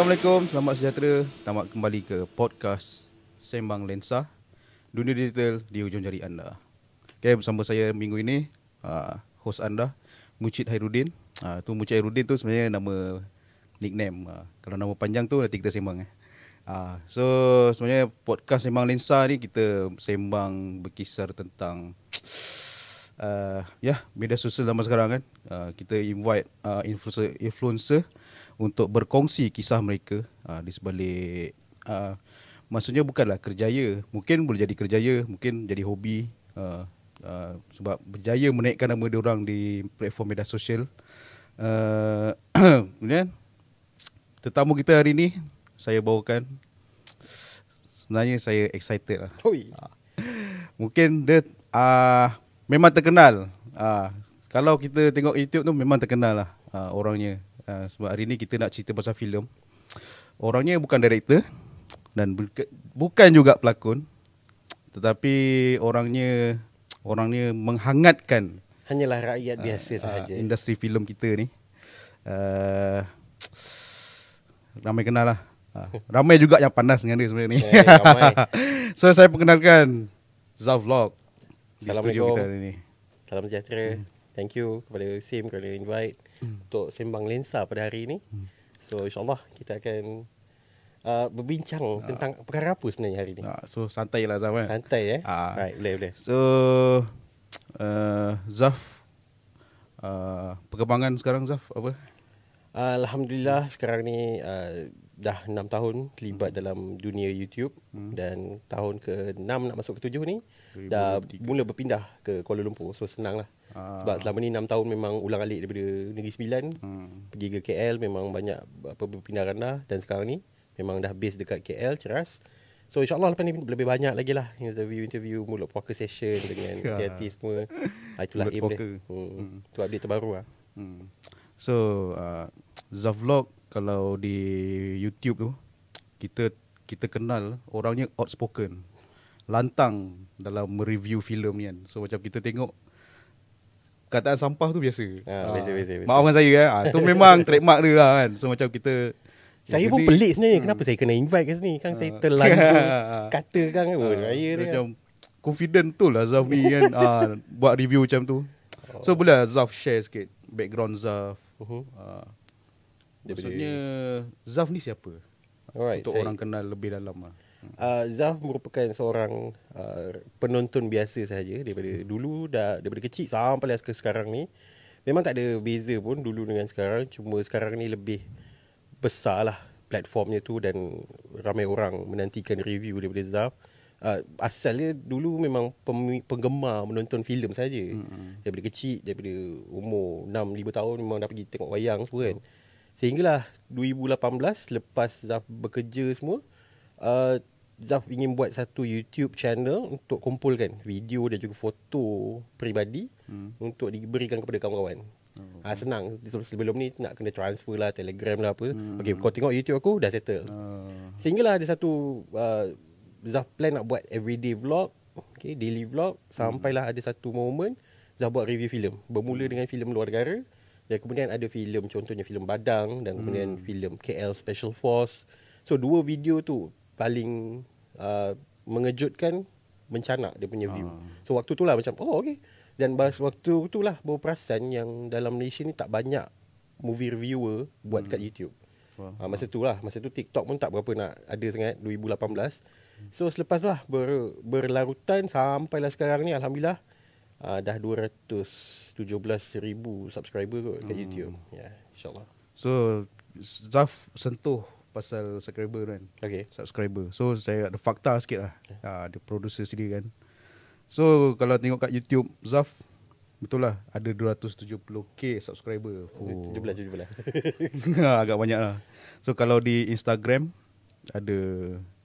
Assalamualaikum, selamat sejahtera. Selamat kembali ke podcast Sembang Lensa, dunia digital di hujung jari anda. Okay, bersama saya minggu ini host anda Mucid Hairudin. Tu Mucid Hairudin tu sebenarnya nama nickname. Kalau nama panjang tu nanti kita sembang. So sebenarnya podcast Sembang Lensa ni kita sembang berkisar tentang media sosial zaman sekarang kan. Kita invite influencer untuk berkongsi kisah mereka di sebalik maksudnya bukanlah kerjaya, mungkin boleh jadi kerjaya, mungkin jadi hobi, sebab berjaya menaikkan nama dia orang di platform media sosial. Kemudian tetamu kita hari ni saya bawakan, sebenarnya saya excited lah. Mungkin dia memang terkenal. Kalau kita tengok YouTube tu memang terkenal lah orangnya. Sebab hari ni kita nak cerita pasal filem. Orangnya bukan director dan bukan juga pelakon, tetapi orangnya menghangatkan hanyalah rakyat biasa sahaja industri filem kita ni. Ramai kenal lah. Ramai juga yang panas dengan dia sebenarnya ni. So saya perkenalkan Zaf Vlog di studio kita hari ni. Salam sejahtera. Thank you kepada Sim kerana invite untuk sembang lensa pada hari ini. So insyaAllah kita akan berbincang tentang perkara apa sebenarnya hari ini. So santai lah Zaf kan? Santai Right, boleh. So Zaf, perkembangan sekarang Zaf apa? Alhamdulillah sekarang ni dah 6 tahun terlibat dalam dunia YouTube. Dan tahun ke-6 nak masuk ke-7 ni 2023. Dah mula berpindah ke Kuala Lumpur. So senang lah. Sebab selama ni 6 tahun memang ulang alik daripada Negeri Sembilan, pergi ke KL, memang banyak berpindahan dah. Dan sekarang ni memang dah base dekat KL, Ceras. So insyaAllah lepas ni lebih banyak lagi lah interview, mulut poker session dengan artis semua. Itulah aim dia. Itu update terbaru lah. So Zaf Vlog kalau di YouTube tu kita kenal orangnya outspoken, lantang dalam mereview filem ni kan. So macam kita tengok kataan sampah tu biasa. Biasa. Maafkan saya tu memang trademark dia lah kan. So macam kita saya pun pelik sebenarnya kenapa saya kena invite ke sini. Kan saya terlanjur kata kan raya dia macam confident tu lah Zaf ni kan. Buat review macam tu. So boleh Zaf share sikit background Zaf. Maksudnya Zaf ni siapa? Untuk orang kenal lebih dalam lah. Zaf merupakan seorang penonton biasa sahaja daripada dulu, daripada kecil sampai ke sekarang ni. Memang tak ada beza pun dulu dengan sekarang. Cuma sekarang ni lebih besar lah platformnya tu dan ramai orang menantikan review daripada Zaf. Asalnya dulu memang penggemar menonton filem saja. Daripada kecil, daripada umur 6-5 tahun memang dah pergi tengok wayang semua kan. Sehinggalah 2018 lepas Zaf bekerja semua, Zaf ingin buat satu YouTube channel untuk kumpulkan video dan juga foto peribadi untuk diberikan kepada kawan-kawan. Senang. Sebelum ni nak kena transfer lah, Telegram lah apa. Okay, kau tengok YouTube aku dah settle. Sehinggalah ada satu Zaf plan nak buat everyday vlog, okay, daily vlog. Sampailah ada satu moment Zaf buat review filem. Bermula dengan filem luar negara. Dan kemudian ada filem, contohnya filem Badang. Dan kemudian filem KL Special Force. So dua video tu paling mengejutkan, mencanak dia punya view. So waktu tu lah macam okay. Dan waktu tu lah baru perasan yang dalam Malaysia ni tak banyak movie reviewer buat kat YouTube. Masa tu TikTok pun tak berapa nak ada sangat, 2018. So selepas lah berlarutan sampailah sekarang ni alhamdulillah dah 217,000 subscriber kot kat YouTube. InsyaAllah. So Zaf sentuh pasal subscriber kan. Subscriber. So saya ada fakta sikit lah. Dia producer sendiri kan. So kalau tengok kat YouTube Zaf, betul lah ada 270k subscriber. 17. Agak banyak lah. So kalau di Instagram ada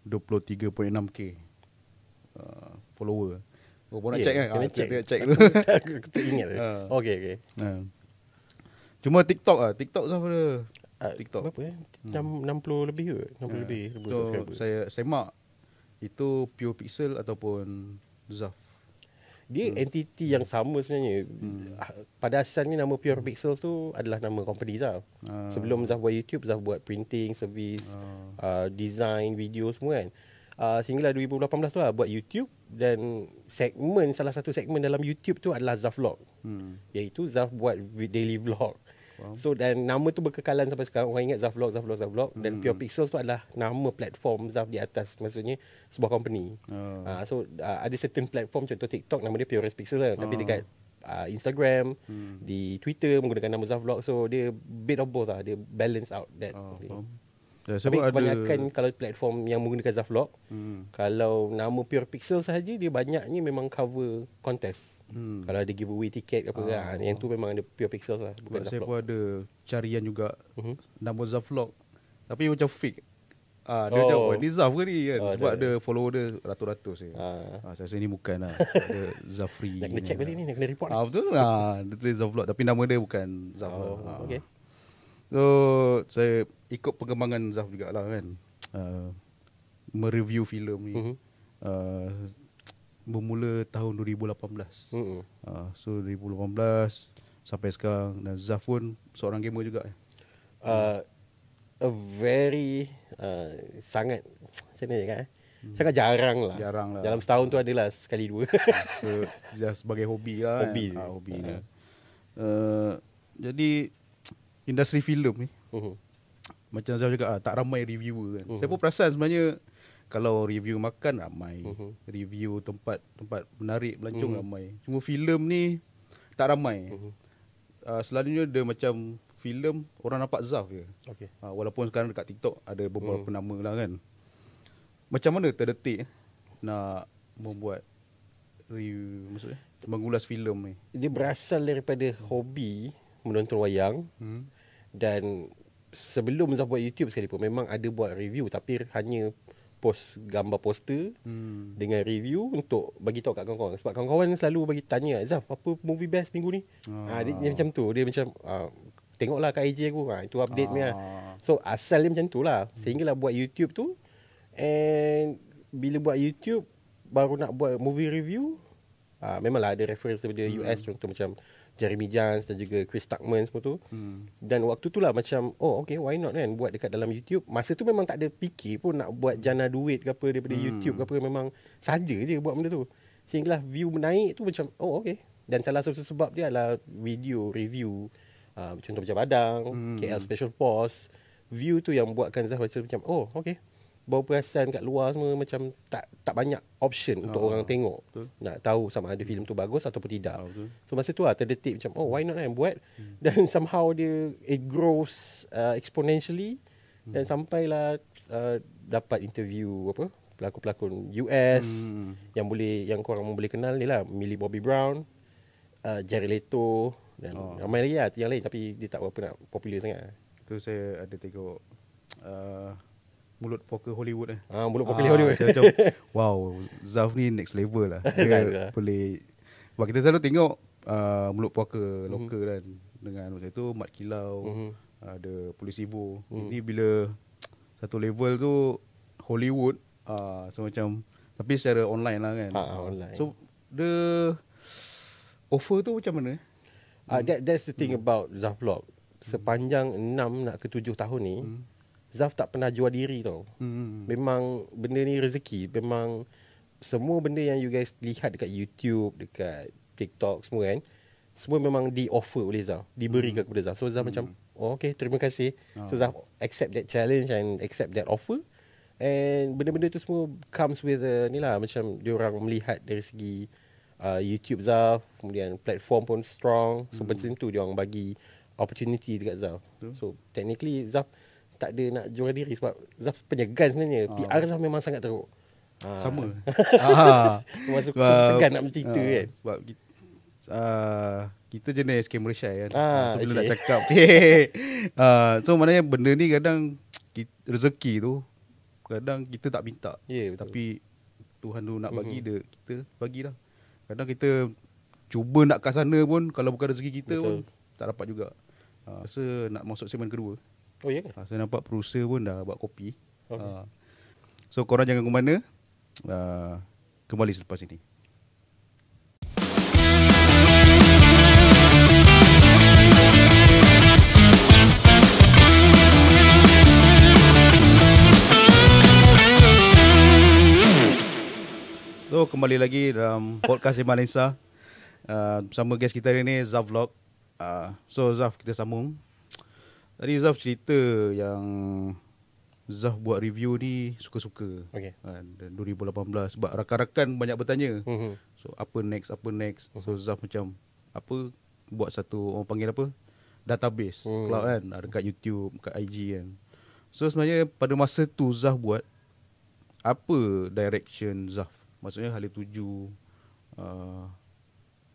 23.6k follower. Kau nak check kan? Check dulu. Aku tak ingat. Okay. Cuma TikTok Zaf ada TikTok berapa 60 lebih ke? 60 lebih. So saya semak itu Pure Pixel ataupun Zaf. Dia entiti yang sama sebenarnya. Pada asalnya nama Pure Pixels tu adalah nama company Zaf. Sebelum Zaf buat YouTube, Zaf buat printing, service, design, video semua kan. Sehinggalah 2018 tu lah buat YouTube, dan salah satu segmen dalam YouTube tu adalah Zaf Vlog. Iaitu Zaf buat daily vlog. So dan nama tu berkekalan sampai sekarang. Orang ingat Zaf Vlog, Zaf Vlog, Zaf Vlog. Dan Pure Pixels tu adalah nama platform Zaf di atas, maksudnya sebuah company. So ada certain platform, contoh TikTok, nama dia Pure Pixels lah. Tapi dekat Instagram, di Twitter menggunakan nama Zaf Vlog. So dia bit of both lah. Dia balance out that. Tapi kebanyakan kalau platform yang menggunakan Zaf Vlog, kalau nama Pure Pixel sahaja, dia banyaknya memang cover contest. Kalau ada giveaway tiket apa kan, yang tu memang ada Pure Pixel lah, bukan Zaf Saya Vlog. pun ada carian juga nama Zaf Vlog, tapi macam fake. Dia tengok ni Zaf ke ni kan, sebab ada follower dia ratus-ratus je. Saya rasa ni bukan lah. Ada Zafri. Nak kena check balik ni, nak kena report. Betul. Dia tulis Zaf Vlog, tapi nama dia bukan Zaf. Okay. So saya ikut perkembangan Zaf jugalah kan, mereview filem ni. Bermula tahun 2018. So 2018 sampai sekarang, dan Zaf pun seorang gamer juga. A very sangat macam mana cakap, sangat jarang lah. Dalam setahun tu adalah sekali dua. So, just sebagai hobi lah. Hobi ni. Jadi industri filem ni, macam Zaf cakap, tak ramai reviewer kan. Saya pun perasan sebenarnya, kalau review makan ramai, review tempat menarik pelancong ramai. Cuma filem ni tak ramai. Selalunya dia macam filem orang nampak Zaf je. Walaupun sekarang dekat TikTok ada beberapa nama lah kan. Macam mana terdetik nak membuat review, maksudnya mengulas filem ni? Dia berasal daripada hobi menonton wayang. Dan sebelum Zaf buat YouTube sekalipun, memang ada buat review, tapi hanya post gambar poster dengan review untuk bagi tahu kat kawan-kawan. Sebab kawan-kawan selalu bagi tanya, Zaf, apa movie best minggu ni? Dia macam tu. Dia macam tengoklah kat IG aku, itu update ni lah. So asal dia macam tu lah. Sehinggalah buat YouTube tu. And bila buat YouTube, baru nak buat movie review, memanglah ada reference daripada US, contoh macam Jeremy Jans dan juga Chris Tuckman semua tu. Dan waktu tu lah macam, okay, why not kan buat dekat dalam YouTube. Masa tu memang tak ada fikir pun nak buat jana duit ke apa daripada YouTube ke apa. Memang saja je buat benda tu. Sehinggalah view menaik tu macam, okay. Dan salah satu sebab dia adalah video review, contoh macam Padang, KL Special Force. View tu yang buatkan Zaf macam, okay. Baru perasan kat luar semua macam tak banyak option untuk orang tengok. Nak tahu sama ada filem tu bagus ataupun tidak. So masa tu lah terdetik macam, why not kan buat. Dan somehow it grows exponentially. Dan sampailah dapat interview pelakon-pelakon US yang korang boleh kenal ni lah, Millie Bobby Brown, Jared Leto, dan ramai lagi lah yang lain, tapi dia tak berapa nak popular sangat. Tu saya ada tengok Mulut Poker Hollywood Mulut Poker Hollywood. Macam, wow, Zaf ni next level lah. Dia boleh, sebab kita selalu tengok Mulut Poker lokal kan, dengan macam tu Mat Kilau, ada Polis Ivo. Ini bila satu level tu Hollywood, so macam, tapi secara online lah kan. Online. So the offer tu macam mana? That's the thing about Zaf Vlog. Sepanjang 6 nak ke 7 tahun ni, Zaf tak pernah jual diri tau. Memang benda ni rezeki. Memang semua benda yang you guys lihat dekat YouTube, dekat TikTok semua kan, semua memang di-offer oleh Zaf, diberikan kepada Zaf. So Zaf macam, okay, terima kasih. So Zaf accept that challenge and accept that offer. And benda-benda tu semua comes with ni lah, macam diorang melihat dari segi YouTube Zaf, kemudian platform pun strong. So macam tu diorang bagi opportunity dekat Zaf. So technically Zaf tak ada nak jual diri, sebab Zaf penyegan sebenarnya. PR Zaf memang sangat teruk. Sama. Masuk segan nak bercerita kan. Sebab kita jenis camera shy kan. Sebelum nak cakap. So maknanya benda ni kadang rezeki tu kadang kita tak minta. Tapi Tuhan tu nak bagi dia, kita bagilah. Kadang kita cuba nak kat sana pun, kalau bukan rezeki kita pun tak dapat juga. Rasa nak masuk segmen kedua. Saya nampak producer pun dah buat kopi. So korang jangan ke mana. Kembali selepas ini. So kembali lagi dalam podcast Iman Insa. Bersama guest kita hari ni Zaf Vlog. So Zaf, kita sambung. Tadi Zaf cerita yang Zaf buat review ni suka-suka. Okay. 2018 sebab rakan-rakan banyak bertanya. So apa next. So Zaf macam apa buat satu, orang panggil apa, database cloud kan, dekat YouTube, dekat IG kan. So sebenarnya pada masa tu Zaf buat apa direction Zaf? Maksudnya Hala Tuju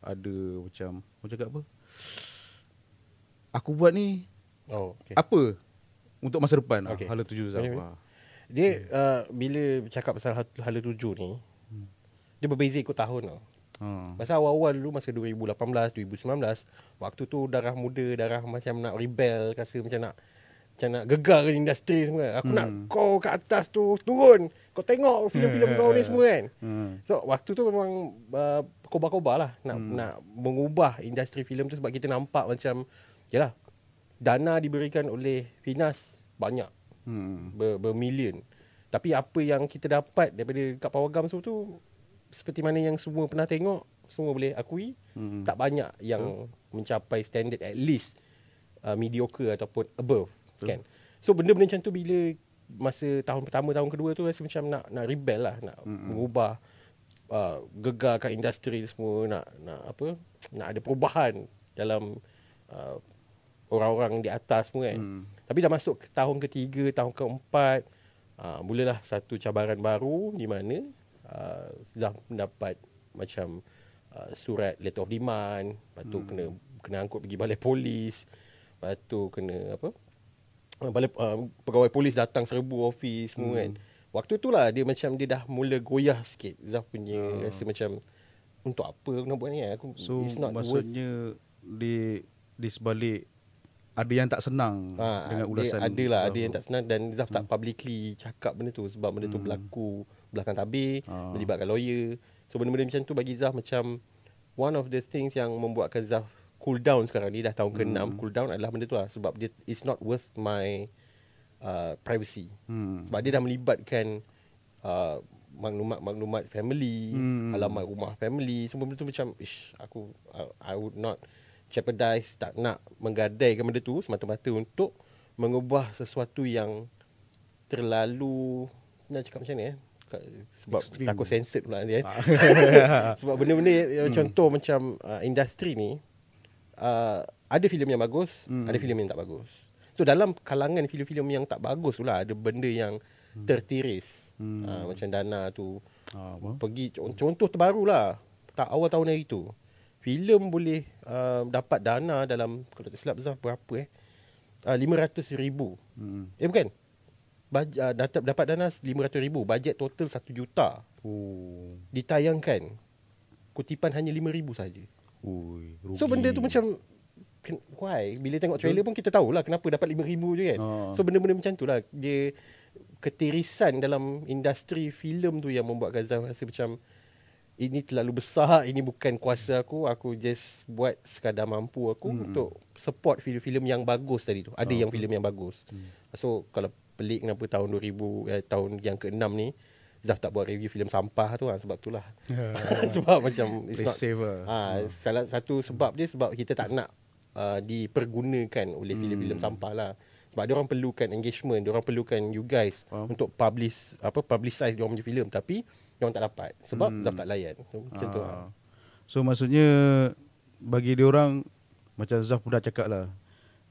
ada macam cakap apa, aku buat ni apa untuk masa depan. Hala Tuju Zaf. Dia bila bercakap pasal Hala Tuju ni, dia berbeza ikut tahun tau. Pasal awal-awal dulu masa 2018, 2019, waktu tu darah muda, darah macam nak rebel, rasa macam nak gegarkan industri semua. Aku nak kau kat atas tu turun, kau tengok filem-filem kau ni semua kan. So waktu tu memang kobar-kobar lah nak mengubah industri filem tu, sebab kita nampak macam yalah, dana diberikan oleh Finas banyak, bermilion. Tapi apa yang kita dapat daripada kat Pawagam tu seperti mana yang semua pernah tengok, semua boleh akui, tak banyak yang mencapai standard at least mediocre ataupun above. Kan? So benda-benda macam tu bila masa tahun pertama, tahun kedua tu rasa macam nak rebel lah, nak mengubah, gegarkan industri semua, nak ada perubahan dalam orang-orang di atas semua kan. Tapi dah masuk ke tahun ketiga, tahun keempat, mulalah satu cabaran baru di mana Zaf mendapat macam surat letter of demand, lepas tu kena angkut pergi balai polis, lepas tu kena pegawai polis datang serbu office semua kan. Waktu tu lah dia macam dia dah mula goyah sikit. Zaf punya rasa macam, untuk apa aku nak buat ni? It's not maksudnya di sebalik ada yang tak senang dengan ulasan. Ada yang tak senang, dan Zaf tak publicly cakap benda tu sebab benda tu berlaku belakang tabir, melibatkan lawyer. So benda-benda macam tu bagi Zaf macam one of the things yang membuatkan Zaf cool down sekarang ni. Dah tahun ke-6 cool down adalah benda tu lah. Sebab dia, it's not worth my privacy. Sebab dia dah melibatkan maklumat family, alamat rumah family, semua benda tu macam I would not jeopardize, tak nak menggadaikan benda tu semata-mata untuk mengubah sesuatu yang terlalu, nak cakap macam ni sebab extreme. Takut censored pula dia. Sebab benda-benda contoh macam industri ni, ada filem yang bagus, ada filem yang tak bagus. So dalam kalangan filem-filem yang tak bagus tu lah ada benda yang tertiris. Macam Dana tu pergi, contoh terbaru lah, awal tahun hari tu filem boleh dapat dana dalam, kalau tak silap Zaf berapa 500,000. Bukan, dapat dana 500,000, bajet total 1 juta. Ditayangkan kutipan hanya 5,000 saja. So benda tu macam, why? Bila tengok trailer pun kita tahulah kenapa dapat 5,000 je kan. So benda-benda macam tu lah, dia ketirisan dalam industri filem tu yang membuatkan Zaf rasa macam ini terlalu besar, ini bukan kuasa aku just buat sekadar mampu aku untuk support filem-filem yang bagus tadi tu. Ada yang filem yang bagus. So kalau pelik kenapa tahun 2000 tahun yang ke-6 ni Zaf tak buat review filem sampah tu sebab itulah. Sebab macam it's not safe lah. Salah satu sebab dia, sebab kita tak nak dipergunakan oleh filem-filem sampah lah. Sebab dia orang perlukan engagement, dia orang perlukan you guys untuk publicize dia orang punya filem, tapi dia orang tak dapat sebab Zaf tak layan. Macam tu lah. So maksudnya bagi dia orang, macam Zaf pun dah cakap lah,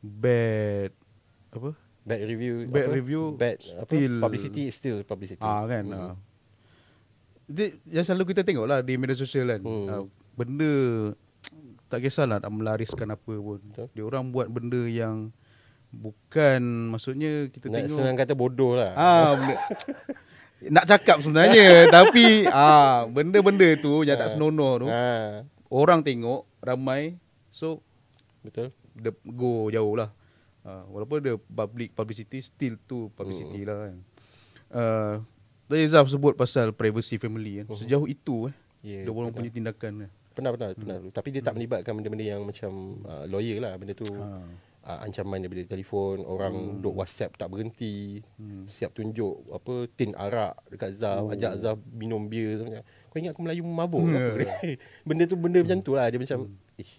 bad review, still publicity is still publicity. Kan. Yang selalu kita tengok lah di media sosial kan. Benda tak kisahlah nak melariskan apa pun. Dia orang buat benda yang bukan, maksudnya kita tengok, senang kata bodoh lah. Nak cakap sebenarnya tapi benda-benda tu yang tak senonoh tu, orang tengok ramai, so betul, dia go jauh lah. Walaupun dia publicity, still tu publicity lah kan. Tadi Zaf sebut pasal privacy family kan. Sejauh itu dia orang punya tindakan. Pernah. Tapi dia tak melibatkan benda-benda yang macam lawyer lah. Benda tu ancaman daripada telefon, orang duk WhatsApp tak berhenti, siap tunjuk apa tin arak dekat Zaf, ajak Zaf minum bir sebenarnya. Kau ingat aku Melayu mabuk ke apa? Benda macam tu lah. Dia macam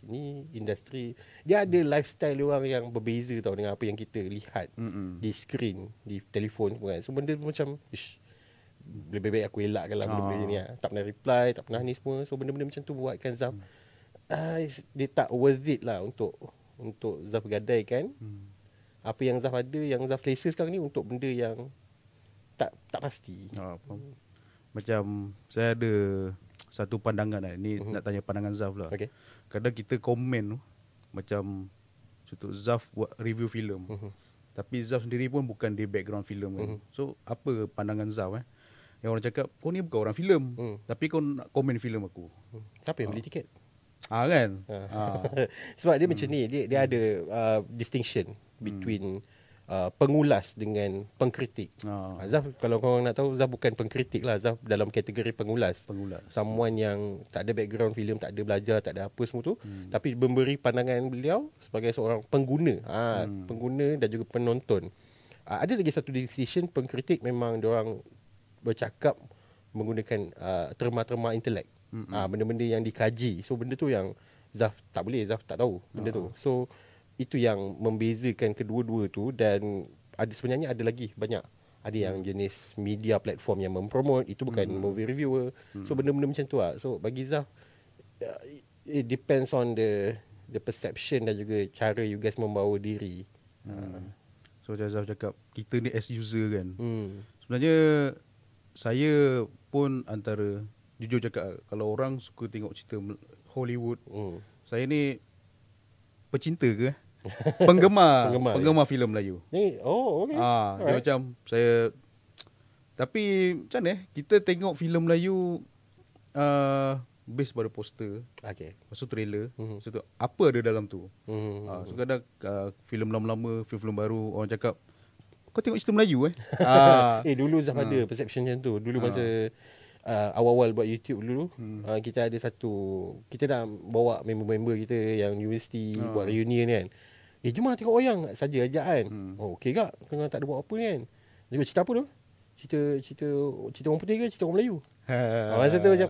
ni industri. Dia ada lifestyle dia orang yang berbeza tau dengan apa yang kita lihat di screen, di telefon semua kan. So benda tu macam lebih baik aku elakkan lah benda-benda ni lah. Tak pernah reply, tak pernah ni semua. So benda-benda macam tu buatkan Zaf dia tak worth it lah untuk Zaf gadaikan apa yang Zaf ada, yang Zaf selesa sekarang ni untuk benda yang tak pasti. Macam saya ada satu pandangan lah. Ni nak tanya pandangan Zaf lah. Okay. Kadang kita komen tu macam contoh Zaf buat review filem. Tapi Zaf sendiri pun bukan di background filem kan. So apa pandangan Zaf yang orang cakap kau ni bukan orang filem, tapi kau nak komen filem aku. Siapa yang beli tiket? Kan? Sebab dia macam ni, dia ada distinction between pengulas dengan pengkritik. Zaf, kalau korang nak tahu, Zaf bukan pengkritik lah. Zaf dalam kategori pengulas. Someone yang tak ada background filem, tak ada belajar, tak ada apa semua tu, tapi memberi pandangan beliau sebagai seorang pengguna. Pengguna dan juga penonton. Ada lagi satu distinction, pengkritik memang diorang bercakap menggunakan terma-terma intelek. Benda-benda yang dikaji. So benda tu yang Zaf tak boleh, Zaf tak tahu benda tu. So itu yang membezakan kedua-dua tu. Dan sebenarnya ada lagi banyak. Ada yang jenis media platform yang mempromote, itu bukan movie reviewer. So benda-benda macam tu lah. So bagi Zaf, it depends on the perception dan juga cara you guys membawa diri. So macam Zaf cakap, kita ni as user kan. Sebenarnya saya pun antara, jujur cakap, kalau orang suka tengok cerita Hollywood, saya ni pecinta ke? Penggemar filem Melayu. Oh, okay. Dia macam saya, tapi macam mana kita tengok filem Melayu based pada poster. Okay. Lepas tu trailer. Lepas tu apa ada dalam tu. So kadang filem lama-lama, filem baru, orang cakap kau tengok cerita Melayu dulu Zaf ada perception macam tu. Dulu masa awal-awal buat YouTube dulu, kita ada kita nak bawa member-member kita yang universiti buat reunion kan. Jom lah tengok wayang saja ajak kan. Okey kak, tengah tak ada buat apa kan. Juga cerita apa tu? Cerita orang putih ke cerita orang Melayu? Masa tu macam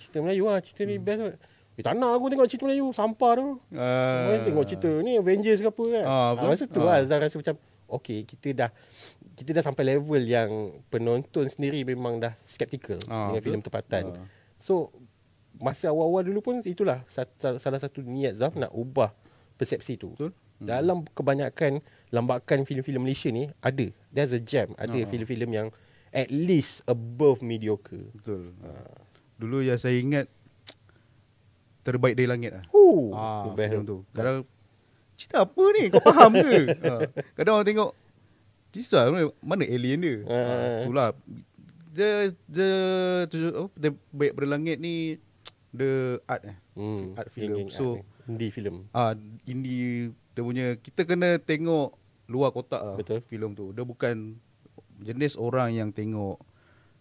cerita Melayu lah, cerita ni best kot. Tak nak aku tengok cerita Melayu, sampah tu. Tengok cerita ni Avengers ke apa kan. Masa tu lah Zaf rasa macam okey, kita dah sampai level yang penonton sendiri memang dah skeptical dengan filem tempatan. So masa awal-awal dulu pun itulah salah satu niat Zaf nak ubah persepsi tu. Betul. Dalam kebanyakan lambakan filem-filem Malaysia ni there's a gem, ada filem-filem yang at least above mediocre. Betul. Dulu yang saya ingat Terbaik dari Langit lah. Film tu. Kadang cerita apa ni? Kau faham ke? Kadang orang tengok cerita mana alien dia? Itulah. Terbaik dari Langit ni the art art film. So indie film. Indie dia punya, kita kena tengok luar kotak lah. Betul. Filem tu. Dia bukan jenis orang yang tengok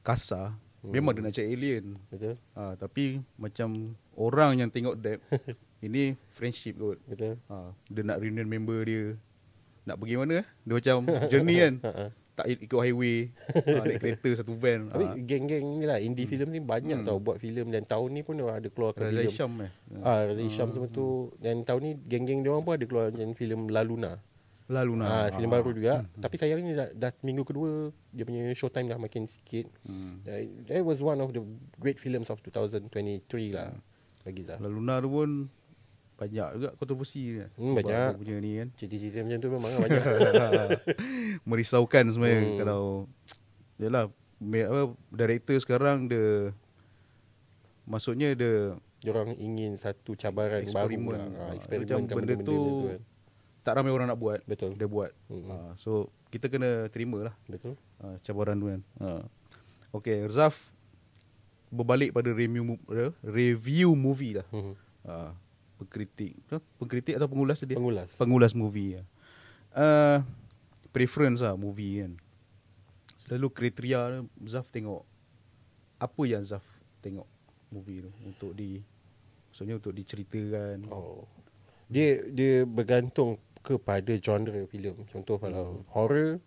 kasar. Memang dia nak cari alien. Betul. Tapi macam orang yang tengok depth, ini friendship kot. Betul. Dia nak reunion member dia, nak pergi mana, dia macam journey kan. Tak ikut highway, naik kereta satu van. Tapi geng-geng ni lah, indie film ni banyak tau buat filem. Dan tahun ni pun ada keluarkan Razak filem Hisham Razak Hisham semua tu. Dan tahun ni geng-geng dia orang pun ada keluar macam filem La Luna. Filem baru juga. Tapi sayangnya dah minggu kedua dia punya showtime dah makin sikit. That was one of the great films of 2023 lah bagi Zaf. La Luna tu pun banyak juga kontroversi. Banyak. Punya ni kan. Cerita-cerita macam tu memang banyak. Merisaukan sebenarnya. Kalau yalah, director sekarang dia, maksudnya dia diorang ingin satu cabaran baru lah. Eksperimen benda tu kan. Tak ramai orang nak buat. Betul. Dia buat. So kita kena terima lah. Betul. Cabaran tu kan. Okay, Zaf berbalik pada review movie lah. Pengkritik atau pengulas dia? Pengulas movie. Preference lah movie kan. Selalu kriteria Zaf tengok apa yang Zaf tengok movie tu maksudnya untuk diceritakan. Dia bergantung kepada genre filem. Contoh kalau horror,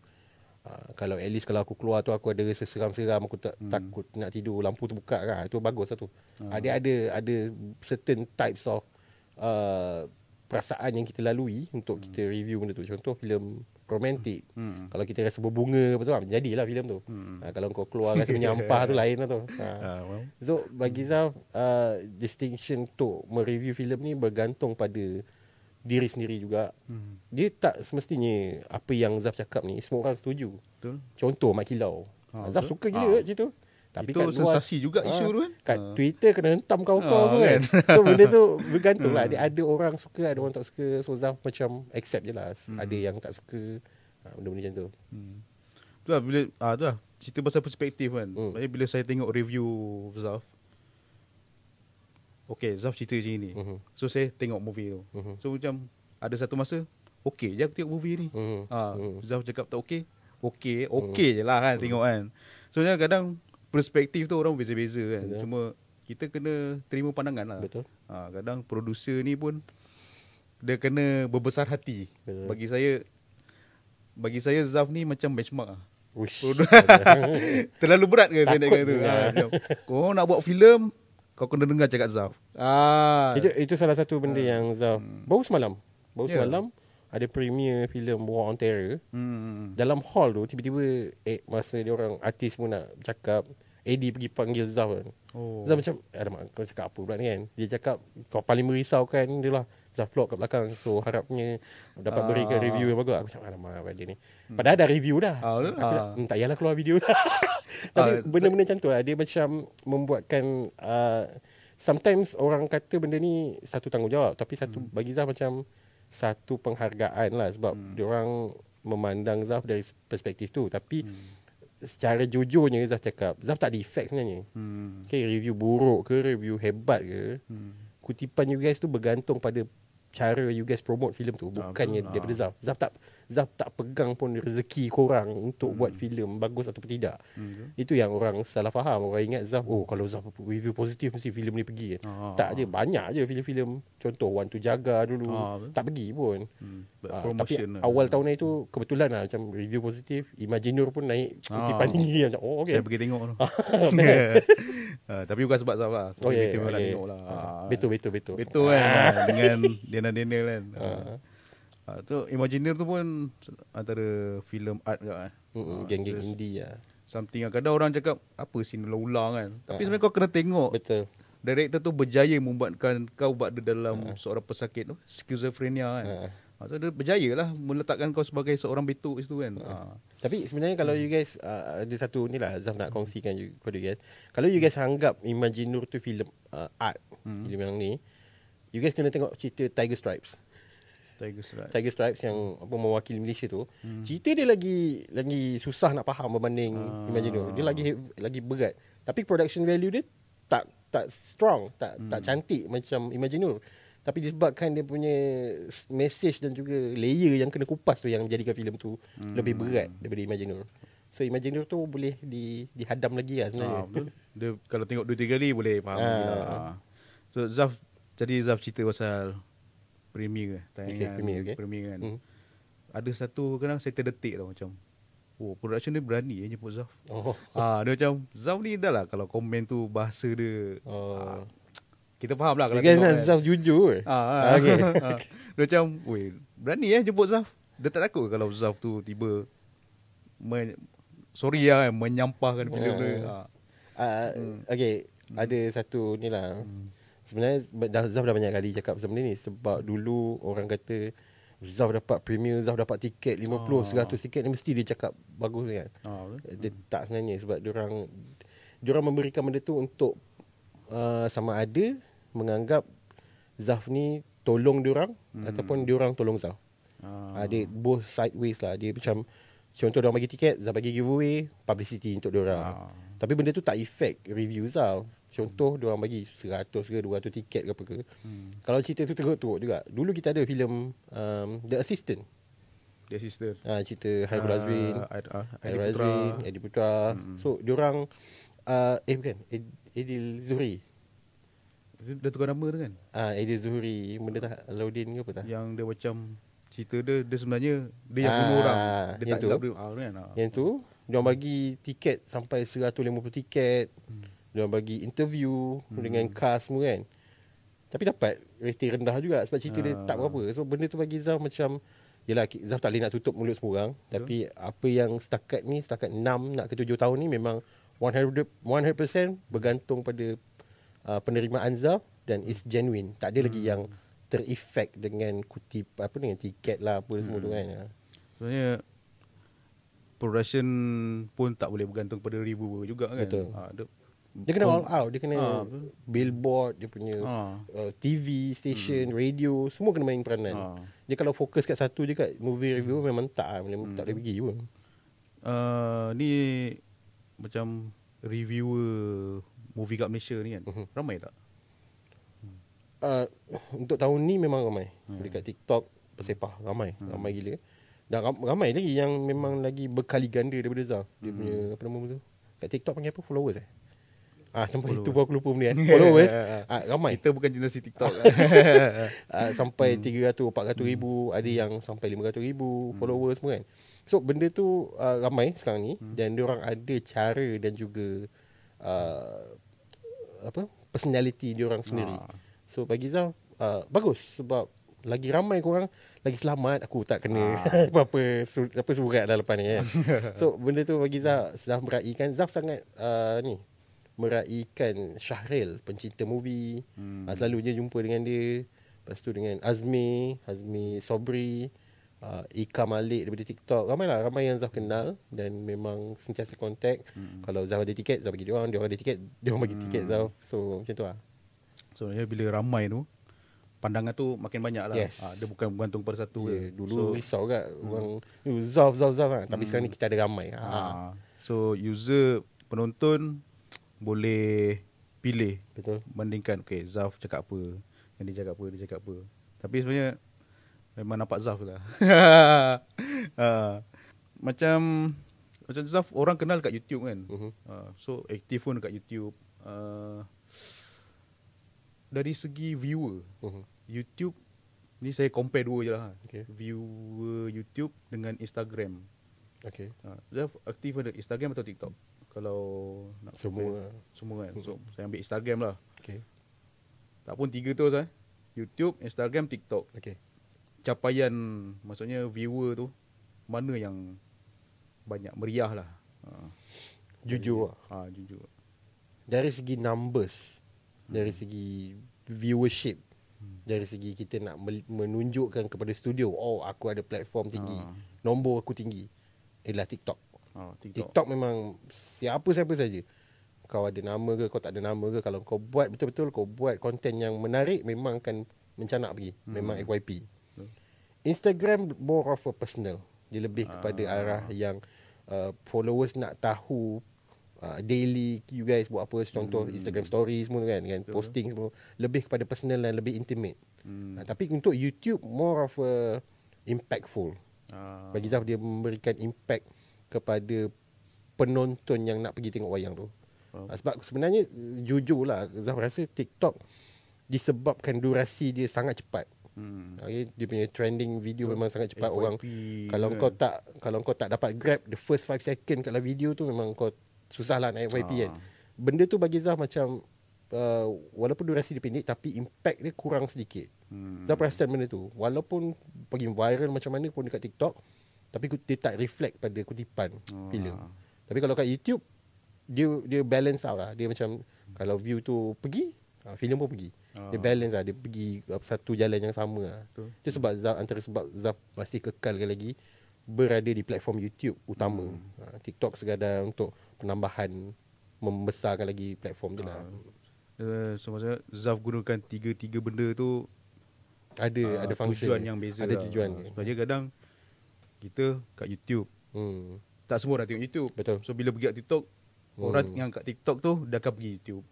kalau at least kalau aku keluar tu aku ada rasa seram-seram, aku takut nak tidur, lampu terbuka kan, itu bagus lah tu. Dia ada certain types of perasaan yang kita lalui untuk kita review benda tu. Contoh filem romantik, kalau kita rasa berbunga apa tu, jadilah filem tu. Kalau kau keluar rasa menyampah tu lain lah tu. So bagi Zaf, distinction untuk mereview filem ni bergantung pada diri sendiri juga. Dia tak semestinya apa yang Zaf cakap ni semua orang setuju. Betul. Contoh Mat Kilau, Zaf suka gila kat situ. Tapi itu sensasi juga isu tu kan. Kat Twitter kena hentam kau-kau kan. So benda tu bergantung lah. Ada orang suka, ada orang tak suka. So Zaf macam accept je lah. Ada yang tak suka, benda-benda macam tu. Tu lah bila tu lah cerita pasal perspektif kan. Maksudnya bila saya tengok review Zaf, okay, Zaf cerita macam ni. So saya tengok movie tu. So macam ada satu masa, okay je aku tengok movie ni. Zaf cakap tak okay, okay je lah kan tengok kan. So kadang perspektif tu orang beza-beza kan. Betul. Cuma kita kena terima pandangan lah. Betul. Kadang producer ni pun dia kena berbesar hati. Betul. Bagi saya Zaf ni macam benchmark lah. Terlalu berat ke saya nak kata tu. Kau nak buat filem, kau kena dengar cakap Zaf. Itu salah satu benda yang Zaf baru semalam ada premier filem War on Terror. Dalam hall tu tiba-tiba masa dia orang artis pun nak bercakap, Eddie pergi panggil Zaf kan. Zaf macam, alamak kau cakap apa pula ni kan. Dia cakap kau paling merisaukan dia lah. Zaf plot kat belakang. So harapnya dapat berikan review yang bagus. Aku macam alamak pada ni. Padahal ada review dah. Tak payahlah keluar video dah. Tapi benda-benda macam tu lah. Dia macam membuatkan sometimes orang kata benda ni satu tanggungjawab. Tapi satu bagi Zaf macam satu penghargaan lah. Sebab diorang memandang Zaf dari perspektif tu. Tapi secara jujurnya Zaf cakap, Zaf tak ada effect sebenarnya. Okay, review buruk ke, review hebat ke, kutipan you guys tu bergantung pada cara you guys promote filem tu, bukannya daripada Zaf. Zaf tak pegang pun rezeki korang untuk buat filem bagus ataupun tidak. Itu yang orang salah faham. Orang ingat Zaf, kalau Zaf review positif mesti filem ni pergi kan. Tak je, banyak je filem-filem. Contoh One to Jaga dulu tak pergi pun. Tapi awal tahun ni tu kebetulan lah macam review positif, Imaginur pun naik kutipan tinggi macam okay. Saya pergi tengok tu. Tapi bukan sebab Zaf lah. Kita memang tengok lah. Betul kan. Dengan Daniel kan. Tu Imagineer tu pun antara filem art ke kan. Geng-geng indie lah. Something kadang orang cakap apa scene ulang-ulang kan. Tapi sebenarnya kau kena tengok. Betul. Director tu berjaya membuatkan kau berada dalam seorang pesakit tu, skizofrenia kan. So dia berjaya lah meletakkan kau sebagai seorang betuk situ kan. Tapi sebenarnya kalau you guys ada satu ni lah Zaf nak kongsikan kepada you guys. Kalau you guys anggap Imaginur tu filem art, filem yang ni, you guys kena tengok cerita Tiger Stripes. Tiger Stripes yang mewakili Malaysia tu. Cerita dia lagi susah nak faham berbanding Imaginur. Dia lagi berat. Tapi production value dia tak strong, tak cantik macam Imaginur. Tapi disebabkan dia punya message dan juga layer yang kena kupas tu yang menjadikan filem tu lebih berat daripada Imaginur. So Imaginur tu boleh dihadam lagi lah sebenarnya. Dia kalau tengok 2-3 kali boleh faham lah. So Zaf cerita pasal Premier kan. Ada satu kadang saya terdetik tau macam, production dia berani jemput Zaf. Dia macam Zaf ni dah lah kalau komen tu bahasa dia. Kita faham lah kalau you guys nak Zaf jujur. Okay. Dia macam, berani jemput Zaf. Dia tak takut kalau Zaf tu tiba menyampahkan filem dia. Okay, ada satu ni lah. Sebenarnya Zaf dah banyak kali cakap pasal benda ni. Sebab dulu orang kata Zaf dapat premier, Zaf dapat tiket 50-100 tiket ni mesti dia cakap bagus kan. Dia tak sebenarnya. Sebab diorang memberikan benda tu untuk sama ada menganggap Zaf ni tolong diorang ataupun diorang tolong Zaf. Dia both sideways lah. Dia macam contoh diorang bagi tiket, Zaf bagi giveaway, publicity untuk diorang. Tapi benda tu tak effect review Zaf. Contoh diorang bagi 100 ke 200 tiket ke apa ke. Kalau cerita tu teruk juga. Dulu kita ada filem The Assistant. Cerita Hairul Azrin, Adi Putra. So diorang bukan Adil Zuhri. Dia tukar nama tu kan? Adil Zuhri, benda tak Alaudin ke apa tak? Yang dia macam cerita dia sebenarnya dia yang bunuh orang. Dia yang tak tu. tak boleh kan. Yang tu, diorang bagi tiket sampai 150 tiket. Diorang bagi interview dengan cast semua kan. Tapi dapat rating rendah juga sebab cerita dia tak berapa. So benda tu bagi Zaf macam, yelah Zaf tak boleh nak tutup mulut semua orang. Tapi apa yang setakat 6 nak ke 7 tahun ni memang 100% bergantung pada penerimaan Zaf dan it's genuine. Tak ada lagi yang terefek dengan kutip dengan tiket lah apa semua tu kan. Sebenarnya production pun tak boleh bergantung pada reviewer juga kan. Betul. Dia, Dia kena all out. Dia kena billboard, dia punya TV station, radio, semua kena main peranan. Dia kalau fokus kat satu je kat movie review memang tak tak boleh pergi pun. Ni macam reviewer movie kat Malaysia ni kan. Ramai tak? Untuk tahun ni memang ramai. Dekat TikTok bersepah ramai gila. Dan ramai lagi yang memang lagi berkali ganda daripada Zaf. Dia punya apa nama tu? Kat TikTok panggil apa? Followers sampai itu pun aku lupa benda kan. Followers ramai. Kita bukan generasi TikTok. Sampai 300 400 ribu, ada yang sampai 500 ribu followers semua kan. So benda tu ramai sekarang ni dan diorang ada cara dan juga personality diorang sendiri. So bagi Zaf bagus sebab lagi ramai korang lagi selamat, aku tak kena apa surat dah lepas ni kan. So benda tu bagi Zaf meraihkan. Zaf sangat meraihkan Syahril, pencinta movie. Selalu je jumpa dengan dia. Lepas tu dengan Azmi Sobri, Ika Malik daripada TikTok. Ramai yang Zaf kenal dan memang sentiasa kontak. Kalau Zaf ada tiket, Zaf bagi diorang ada tiket, diorang bagi tiket Zaf. So macam tu lah. So bila ramai tu, pandangan tu makin banyak lah. Yes. Dia bukan bergantung pada satu. Dulu risau kat orang Zaf lah. Tapi sekarang ni kita ada ramai. So user, penonton boleh pilih. Betul. Bandingkan Zaf cakap apa, yang dia cakap apa. Tapi sebenarnya memang nampak Zaf lah. Macam Zaf orang kenal kat YouTube kan. So aktif pun kat YouTube. Dari segi viewer, YouTube ni saya compare dua je lah. Viewer YouTube dengan Instagram. Zaf aktif pada Instagram atau TikTok? Kalau nak semua kan. So saya ambil Instagram lah. Tak pun 3 tu YouTube, Instagram, TikTok. Capaian, maksudnya viewer tu mana yang banyak meriah lah. Jujur jujur. Dari segi numbers, dari segi viewership, dari segi kita nak menunjukkan kepada studio, aku ada platform tinggi, nombor aku tinggi, ialah TikTok. TikTok memang siapa saja. Kau ada nama ke, kau tak ada nama ke, kalau kau buat betul-betul, kau buat konten yang menarik, memang akan mencanak pergi. Memang FYP. Instagram more of a personal. Dia lebih kepada arah yang followers nak tahu daily you guys buat apa, contoh Instagram stories semua kan, posting semua, lebih kepada personal dan lebih intimate. Tapi untuk YouTube more of a impactful. Bagi Zaf, dia memberikan impact kepada penonton yang nak pergi tengok wayang tu. Sebab sebenarnya jujurlah Zaf rasa TikTok disebabkan durasi dia sangat cepat. Dia punya trending video memang sangat cepat. Orang kalau kau tak dapat grab the first 5 second kat dalam video tu, memang kau susahlah nak FYP kan. Benda tu bagi Zaf macam walaupun durasi dia pendek tapi impact dia kurang sedikit. Zaf perasan benda tu. Walaupun pergi viral macam mana pun dekat TikTok, tapi dia tak reflect pada kutipan filem. Tapi kalau kat YouTube dia balance out lah. Dia macam kalau view tu pergi, filem pun pergi. Dia balance lah. Dia pergi satu jalan yang sama lah. Itu sebab Zaf, antara sebab Zaf masih kekalkan lagi berada di platform YouTube utama. TikTok sekadar untuk penambahan, membesarkan lagi platform je lah. So maksudnya Zaf gunakan tiga benda tu ada function, tujuan yang beza. Ada tujuan. Sebab kadang kita kat YouTube, tak semua orang tengok YouTube. Betul. So bila pergi kat TikTok, orang yang kat TikTok tu dah akan pergi YouTube.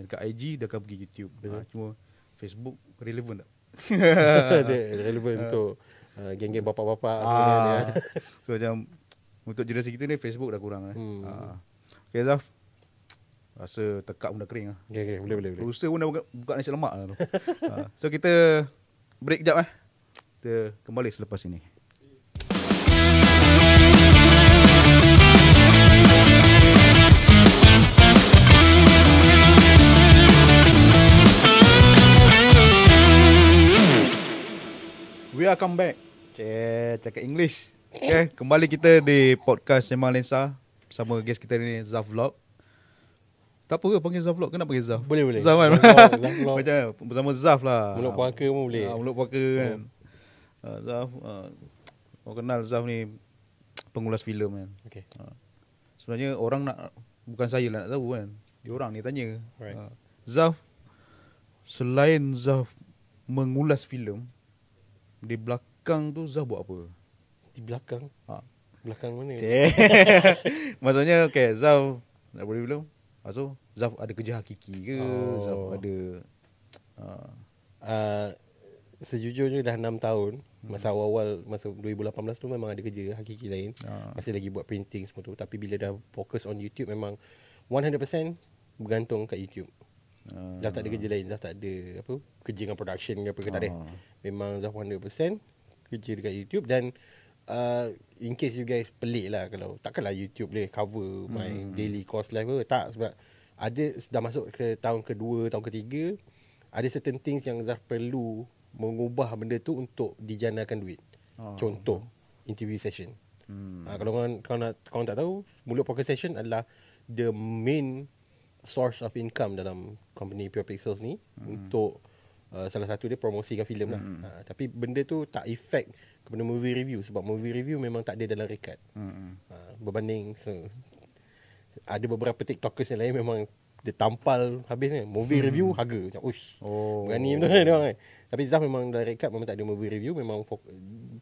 Dekat IG dah akan pergi YouTube. Cuma Facebook relevan tak? Relevan untuk geng-geng bapak-bapak. So macam untuk generasi kita ni, Facebook dah kurang. Okay Zaf, rasa tekak pun dah kering lah. Boleh. Producer pun dah buka nasi lemak lah tu. So kita break kejap. Kita kembali selepas ini. We are come back. Cakap English. Okay, kembali kita di podcast Sembang Lensa bersama guest kita ni Zaf Vlog. Tak apa ke panggil Zaf Vlog ke nak panggil Zaf? Boleh. Zaf kan? Zaf Vlog. Macam bersama Zaf lah. Mulut puaka pun boleh. Mulut puaka kan. Zaf, orang kenal Zaf ni pengulas filem kan. Okay. Sebenarnya orang nak, bukan saya lah nak tahu kan. Dia orang ni tanya. Right. Zaf, selain Zaf mengulas filem, di belakang tu Zaf buat apa? Di belakang? Belakang mana? Maksudnya okay, Zaf nak boleh belum? So Zaf ada kerja hakiki ke? Zaf ada sejujurnya dah 6 tahun. Masa awal-awal, masa 2018 tu memang ada kerja hakiki lain. Masih lagi buat printing semua tu. Tapi bila dah fokus on YouTube, memang 100% bergantung kat YouTube. Zaf tak ada kerja lain. Zaf tak ada apa kerja dengan production ke apa ke, tak ada. Memang Zaf 100% kerja dekat YouTube. Dan in case you guys pelik lah, kalau takkanlah YouTube boleh cover my daily cost life ke. Tak, sebab ada, dah masuk ke tahun kedua, tahun ketiga, ada certain things yang Zaf perlu mengubah benda tu untuk dijanakan duit. Contoh interview session. Kalau korang tak tahu, Mulut Poker Session adalah the main source of income dalam company Pure Pixels ni. Untuk salah satu dia promosikan filem lah. Tapi benda tu tak effect kepada movie review, sebab movie review memang tak ada dalam rekat. Berbanding ada beberapa TikTokers yang lain memang dia tampal habis kan. Movie review harga macam uish. Berani betul kan dia orang kan. Tapi Zaf memang dalam rekat memang tak ada movie review. Memang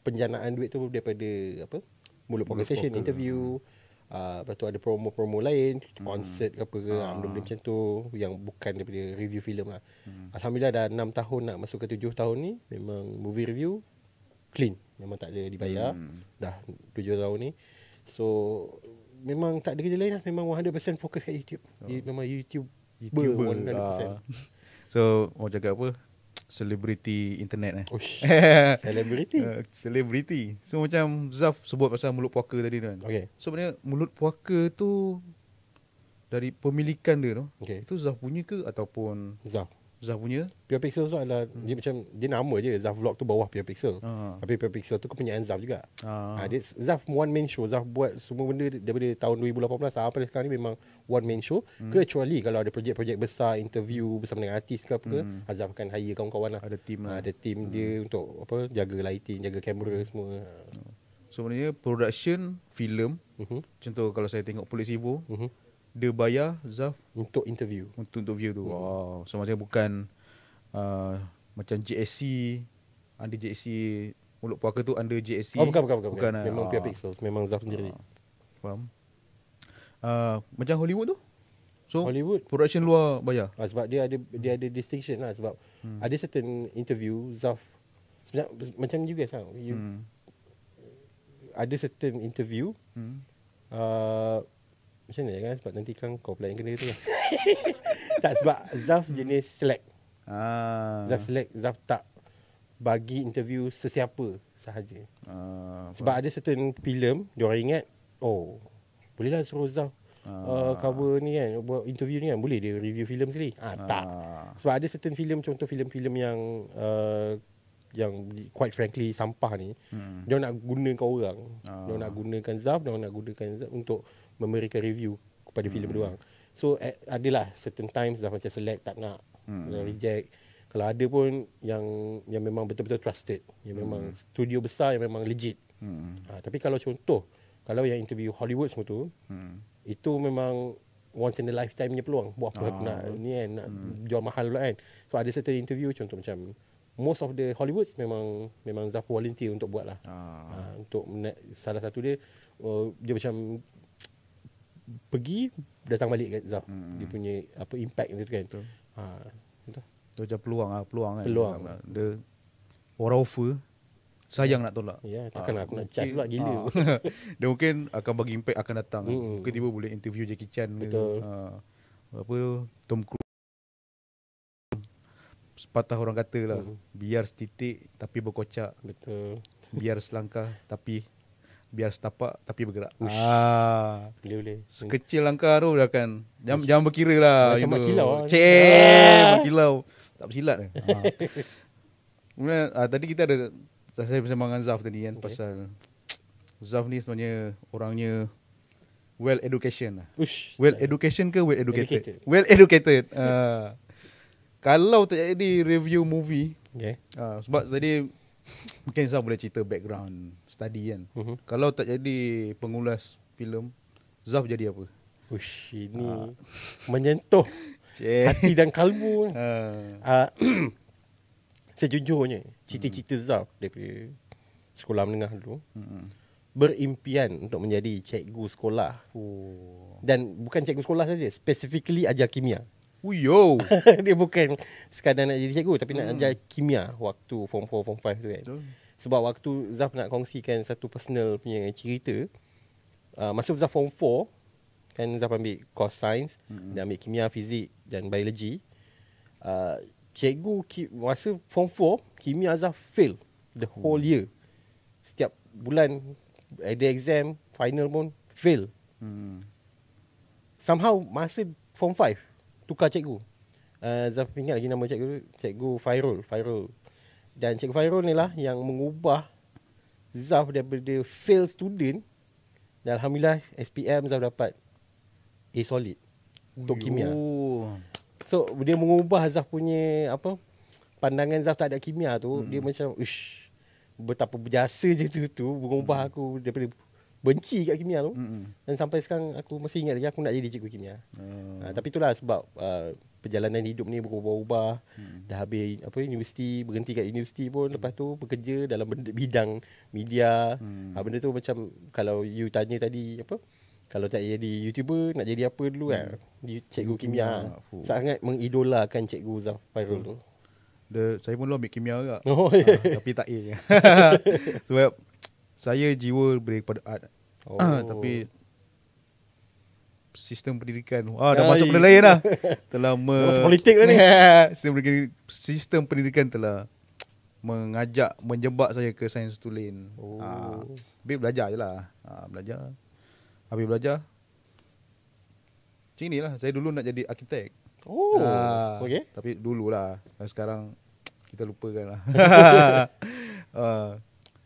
penjanaan duit tu daripada apa, Mulut Poker Session, interview. Lepas tu ada promo-promo lain, konsert ke apa ke, benda-benda macam tu yang bukan daripada review filem lah. Alhamdulillah dah 6 tahun nak masuk ke 7 tahun ni, memang movie review clean, memang tak ada dibayar. Dah 7 tahun ni. So memang tak ada kerja lain lah. Memang 100% fokus kat YouTube. Memang YouTuber 100%. So mau cakap apa, selebriti internet Selebriti. Selebriti. So macam Zaf sebut pasal Mulut Puaka tadi tu kan. Okay. So sebenarnya Mulut Puaka tu dari pemilikan dia tu, itu Zaf punya ke ataupun Zaf punya? Pure Pixels tu adalah dia macam, dia nama je Zaf Vlog tu bawah Pure Pixel. Tapi Pure Pixel tu kepunyaan Zaf juga. Dia Zaf one man show. Zaf buat semua benda daripada tahun 2018 sampai sekarang ni memang one man show. Kecuali kalau ada projek-projek besar, interview bersama dengan artis ke apa ke, Zaf akan hire kawan-kawan lah. Ada team lah. Ada team dia untuk apa, jaga lighting, jaga kamera semua. Sebenarnya production filem, contoh kalau saya tengok Polis Ibu, dia bayar Zaf untuk interview. Untuk view tu. Wow. So macam bukan macam JSC, under JSC, Mulut Puaka tu under JSC. Bukan. Memang Pure Pixels, memang Zaf sendiri. Faham. Macam Hollywood tu. So Hollywood production luar bayar. Sebab dia ada distinction lah. Sebab ada certain interview Zaf sebenarnya macam you guys lah. Ada certain interview macam mana kan, sebab nanti kan kau pula yang kena tu kan. Tak, sebab Zaf jenis select. Zaf select. Zaf tak bagi interview sesiapa sahaja. Sebab ada certain filem diorang ingat, bolehlah suruh Zaf cover ni kan, buat interview ni kan, boleh dia review filem sekali. Tak. Sebab ada certain filem, contoh filem-filem yang quite frankly sampah ni, dia nak gunakan orang. Dia nak gunakan Zaf, dia nak gunakan Zaf untuk memberikan review kepada filem dia orang. So adalah certain times Zaf macam select, tak nak, reject. Kalau ada pun yang memang betul-betul trusted, yang memang studio besar, yang memang legit. Tapi kalau contoh, kalau yang interview Hollywood semua tu, itu memang once in a lifetime punya peluang. Buat apa aku nak ni kan, nak jual mahal pula kan. So ada certain interview, contoh macam most of the Hollywoods memang Zaf volunteer untuk buat lah. Untuk salah satu dia macam pergi datang balik kat Zaf. Dia punya apa impact tu kan. Betul. Itu macam peluang kan. Peluang. Dia orang offer, sayang nak tolak. Ya, takkanlah aku nak charge pula gila. Dia mungkin akan bagi impact akan datang. Mungkin tiba boleh interview Jackie Chan. Betul. Apa Tom Cruise. sepatah orang kata lah. Biar setitik tapi berkocak. Betul. Biar selangkah tapi biar setapak tapi bergerak. Boleh. Sekecil langkah tu dah kan. Jangan berkira lah. Macam mak kilau lah. Mak kilau. Tak bersilat ke? Kemudian tadi kita ada, saya bersama dengan Zaf tadi kan, pasal Zaf ni sebenarnya orangnya well education lah. Well education ke well educated? Well educated. Kalau tak jadi review movie, sebab tadi mungkin Zaf boleh cerita background study kan. Kalau tak jadi pengulas filem, Zaf jadi apa? Ini menyentuh hati dan kalbu. Sejujurnya, cita-cita Zaf daripada sekolah menengah dulu, berimpian untuk menjadi cikgu sekolah. Dan bukan cikgu sekolah saja, specifically ajar kimia. Dia bukan sekadar nak jadi cikgu, tapi nak ajar kimia waktu form 4, form 5 tu kan. Sebab waktu Zaf nak kongsikan satu personal punya cerita, masa Zaf form 4, kan Zaf ambil course science, dia ambil kimia, fizik dan biologi. Cikgu masa form 4, kimia Zaf fail the whole year. Setiap bulan ada exam, final pun fail. Somehow masa form 5 tukar cikgu. Zaf ingat lagi nama cikgu, Cikgu Fairul. Dan Cikgu Fairul ni lah yang mengubah Zaf daripada fail student, dan alhamdulillah SPM Zaf dapat A solid untuk kimia. So dia mengubah Zaf punya pandangan Zaf tak ada kimia tu. Dia macam betapa berjasa je tu mengubah aku daripada benci kat kimia tu. Dan sampai sekarang aku masih ingat lagi aku nak jadi cikgu kimia. Tapi itulah sebab perjalanan hidup ni berubah-ubah. Dah habis universiti, berhenti kat universiti pun, lepas tu bekerja dalam bidang media. Benda tu macam kalau you tanya tadi kalau tak jadi YouTuber, nak jadi apa dulu kan? Cikgu kimia. Sangat mengidolakan Cikgu Zaf Fairul tu. Saya pun dulu ambil kimia juga. Tapi tak A. Sebab saya jiwa daripada art. Tapi sistem pendidikan dah masuk benda lain lah. Telah masuk politik lah ni. Sistem pendidikan telah menjebak saya ke sains tulen. Habis belajar je lah. Habis belajar, macam inilah. Saya dulu nak jadi arkitek. Okay. Tapi dululah. Sekarang kita lupakan lah.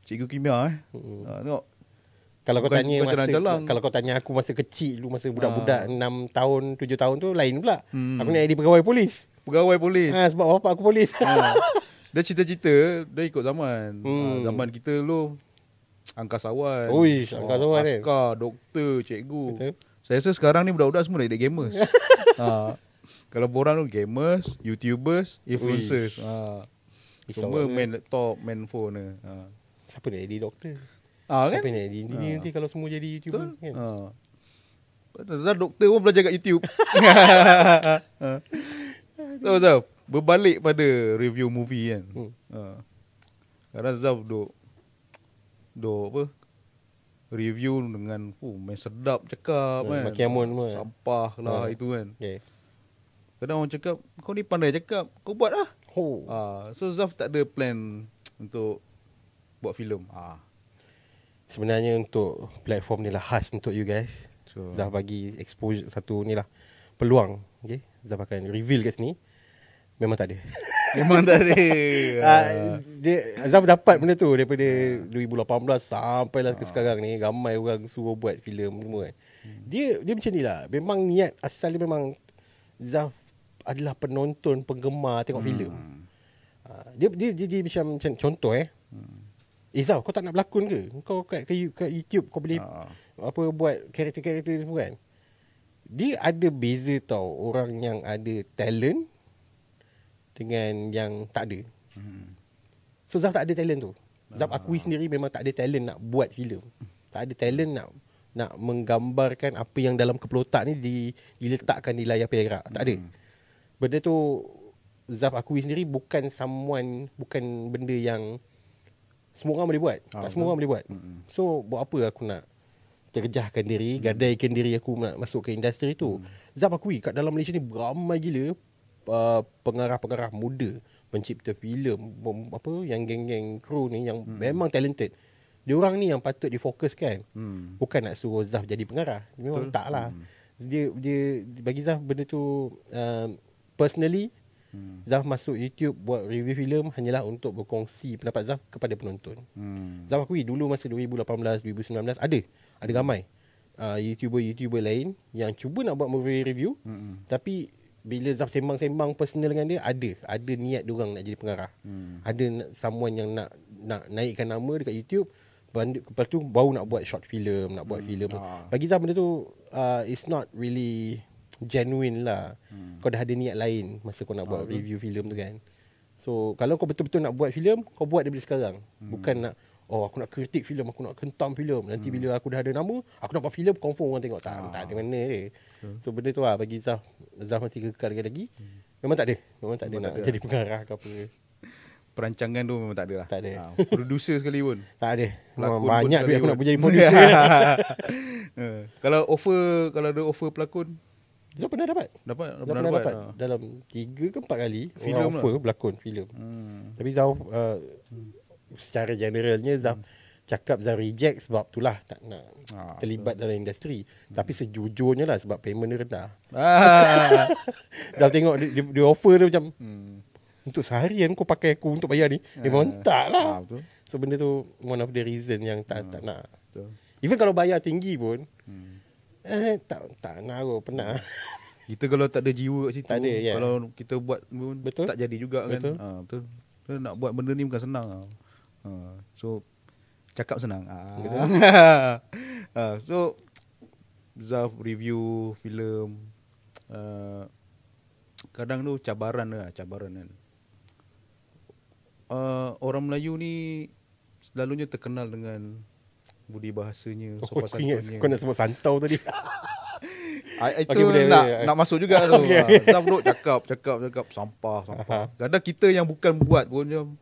Cikgu kimia tengok. Kalau kau tanya aku masa kecil dulu, masa budak-budak 6 tahun, 7 tahun tu lain pula. Aku nak jadi pegawai polis. Sebab bapak aku polis. Dia cita-cita, dia ikut zaman. Zaman kita dulu angkasawan. Angkasawan kan. Askar, doktor, cikgu. Betul. Saya rasa sekarang ni budak-budak semua dah jadi gamers. Kalau borang tu gamers, YouTubers, influencers. Semua main laptop, main phone ni. Siapa nak jadi doktor? Siapa nak jadi engineer nanti kalau semua jadi YouTuber kan? Betul. Doktor pun belajar kat YouTube. Tahu Zaf, berbalik pada review movie kan. Kadang Zaf duk review dengan main sedap cakap kan. Maki amun semua. Sampah lah itu kan. Kadang orang cakap, kau ni pandai cakap, kau buat lah. So Zaf tak ada plan untuk buat filem. Sebenarnya untuk platform ni lah khas untuk you guys. Zaf bagi exposure satu ni lah peluang. Okay? Zaf akan reveal kat sini. Memang tak ada. Zaf dapat benda tu daripada 2018 sampailah ke sekarang ni. Ramai orang suruh buat filem semua kan. Dia macam ni lah. Memang niat asal dia memang Zaf adalah penonton, penggemar tengok filem. Dia macam contoh Zaf, kau tak nak berlakon ke? Kau kat YouTube kau boleh buat karakter-karakter semua kan. Dia ada beza tau orang yang ada talent dengan yang tak ada. So Zaf tak ada talent tu. Zaf akui sendiri memang tak ada talent nak buat filem. Tak ada talent nak menggambarkan apa yang dalam keplotak ni diletakkan di layar perak. Tak ada. Benda tu Zaf akui sendiri bukan benda yang semua orang boleh buat. Tak semua orang boleh buat. So buat apa aku nak terjahkan diri, gadaikan diri aku nak masuk ke industri tu. Zaf akui kat dalam Malaysia ni beramai gila pengarah-pengarah muda, pencipta filem, apa yang geng-geng kru ni yang memang talented. Diorang ni yang patut difokuskan. Bukan nak suruh Zaf jadi pengarah. Memang tak lah. Dia bagi Zaf benda tu personally, Zaf masuk YouTube buat review filem hanyalah untuk berkongsi pendapat Zaf kepada penonton. Zaf akui dulu masa 2018, 2019 ada ramai YouTuber lain yang cuba nak buat movie review, tapi bila Zaf sembang-sembang personal dengan dia, ada niat diorang nak jadi pengarah. Ada someone yang nak naikkan nama dekat YouTube. Lepas tu baru nak buat short film, nak buat filem. Bagi Zaf benda tu it's not really genuine lah. Kau dah ada niat lain masa kau nak buat review filem tu kan. So kalau kau betul-betul nak buat filem, kau buat daripada sekarang. Bukan nak aku nak kritik filem, aku nak hentam filem. Nanti bila aku dah ada nama, aku nak buat filem, confirm orang tengok. Tak ada mana dia. So benda tu lah bagi Zaf masih kekal lagi. Memang tak ada nak jadi pengarah ke apa. Perancangan tu memang tak ada lah. Tak ada. Producer sekali pun. Tak ada. Pelakon Banyak pun duit aku pun. nak jadi producer. Kalau ada offer pelakon, Zaf pernah dapat. pernah dapat. Dalam 3 ke 4 kali Filem orang offer berlakon filem. Tapi Zaf secara generalnya Zaf cakap Zaf reject sebab itulah tak nak terlibat dalam industri. Tapi sejujurnya lah sebab payment dia rendah. Zaf tengok dia offer dia macam untuk seharian kau pakai aku untuk bayar ni. Memang tak lah. Betul. So benda tu one of the reason yang tak nak. Betul. Even kalau bayar tinggi pun tak nak aku pernah. Kita kalau tak ada jiwa kat situ, Tak ada, ya. kalau kita buat pun Betul. tak jadi juga kan. Betul. Betul. Kita nak buat benda ni bukan senang. So cakap senang. Betul. So Zaf review filem, kadang tu cabaran kan. Orang Melayu ni selalunya terkenal dengan budi bahasanya, sopan Aku ingat santunnya. kau nak sebut santau tadi. Itu Okay, boleh. nak masuk juga tu. Okay. Zaf duk cakap sampah. Kadang kita yang bukan buat pun macam,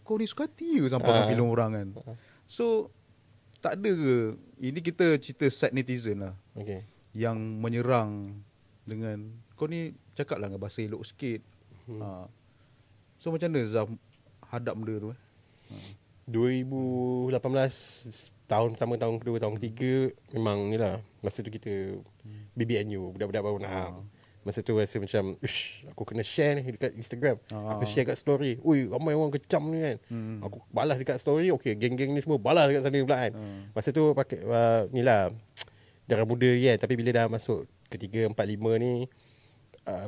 kau ni suka hati ke sampah filem orang kan. So tak ada ke, ini kita cerita set netizen lah, Okay. yang menyerang dengan, kau ni cakap lah dengan bahasa elok sikit. So macam mana Zaf hadap benda tu 2018 tahun pertama, tahun kedua, tahun ketiga memang ni lah. Masa tu kita BBNU, budak-budak baru nak. Masa tu rasa macam aku kena share ni dekat Instagram. Aku share kat story. Ui, ramai orang kecam ni kan. Aku balas dekat story. Okay, geng-geng ni semua balas dekat sana pula kan. Masa tu pakai ni lah, darah muda kan. Tapi bila dah masuk ketiga, 4, 5 ni,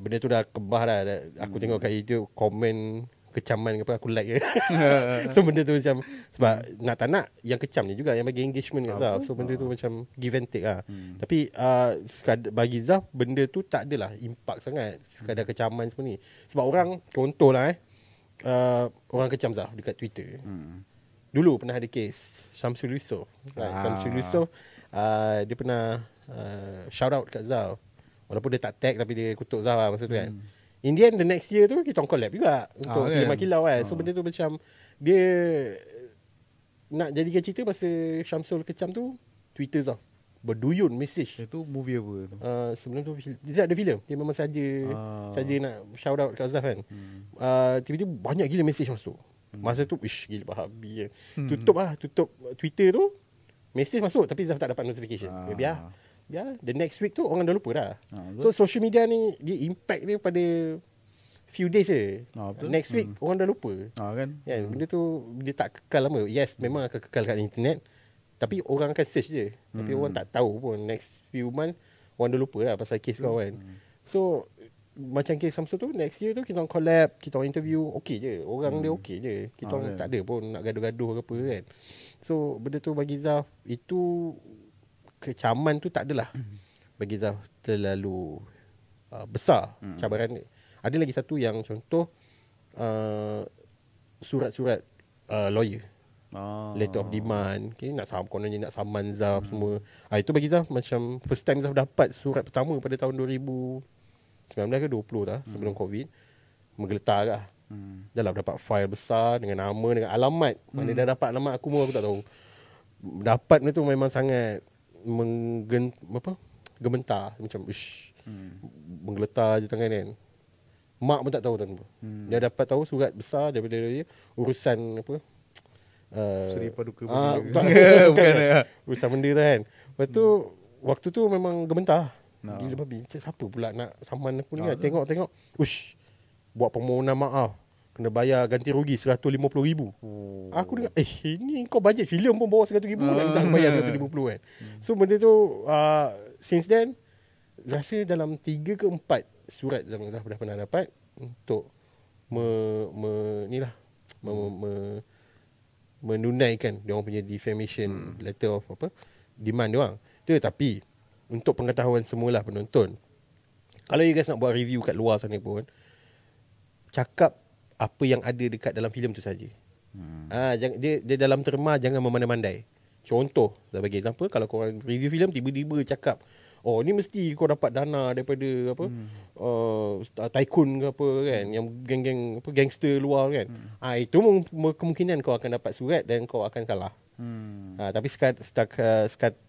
benda tu dah kebah dah. Aku tengok kat YouTube komen kecaman ke apa, aku like je. So benda tu macam, sebab nak tak nak yang kecam ni juga yang bagi engagement kat Zaf. So benda tu macam give and take lah. Tapi bagi Zaf benda tu tak adalah impact sangat, sekadar kecaman semua ni. Sebab orang, contoh lah orang kecam Zaf dekat Twitter. Dulu pernah ada kes Syamsul Yusof. Syamsul Yusof dia pernah shout out kat Zaf. Walaupun dia tak tag, tapi dia kutuk Zaf lah masa tu kan. In the end, the next year tu kita collab juga untuk filem Makilau kan. So benda tu macam dia nak jadikan cerita masa Syamsul kecam tu, Twitter Zaf berduyun message. Itu movie apa tu? Sebelum tu dia tak ada filem. Dia memang saja nak shout out kat Zaf kan. Tiba-tiba banyak gila message masuk. Masa tu gila bahabi. Tutup Twitter tu, message masuk tapi Zaf tak dapat notification. Biar the next week tu orang dah lupa dah. So social media ni dia impact dia pada few days je. Next week orang dah lupa. Kan? Benda tu dia tak kekal lama. Yes, memang akan kekal kat internet. Tapi orang akan search je. Tapi orang tak tahu pun next few months orang dah lupa lah pasal kes kau kan. So macam kes Samsung tu, next year tu kita orang collab, kita orang interview, okey je. Orang dia okey je. Kita orang tak ada pun nak gaduh-gaduh ke apa kan. So benda tu bagi Zaf, itu kecaman tu tak adalah bagi Zaf terlalu besar cabaran dia. Ada lagi satu yang contoh surat-surat lawyer, letter of demand, okay, kononnya nak saman Zaf semua. Itu bagi Zaf macam first time Zaf dapat surat pertama pada tahun 2019 ke 20 dah, sebelum Covid. Menggeletar lah. Dah lah dapat file besar dengan nama, dengan alamat. Mana dah dapat alamat aku pun aku tak tahu. Dapat benda tu memang sangat gementar macam menggeletar je tangan kan. Mak pun tak tahu tuan. Dia dapat tahu surat besar daripada dia, urusan apa? Seri Paduka bukan, bukan kan? Urusan benda tu kan. Lepas tu waktu tu memang gementar. Gila babi, siapa pula nak saman aku ni kan? Tengok. Ush. Buat permohonan maaf. Kena bayar ganti rugi 150,000. Aku dengar, ini kau bajet filem pun bawa 100,000 nak minta bayar 150 kan. So benda tu since then rasa dalam 3 ke 4 surat Zaf dah pernah dapat untuk menunaikan dia orang punya defamation letter of demand dia orang. Tetapi untuk pengetahuan semualah penonton, kalau you guys nak buat review kat luar sana pun, cakap apa yang ada dekat dalam filem tu saja. Dia dalam terma jangan memandai-mandai. Contoh, saya bagi example, kalau korang review filem tiba-tiba cakap, oh ni mesti kau dapat dana daripada tycoon ke apa kan, yang geng-geng gangster luar kan. Itu kemungkinan kau akan dapat surat dan kau akan kalah. Tapi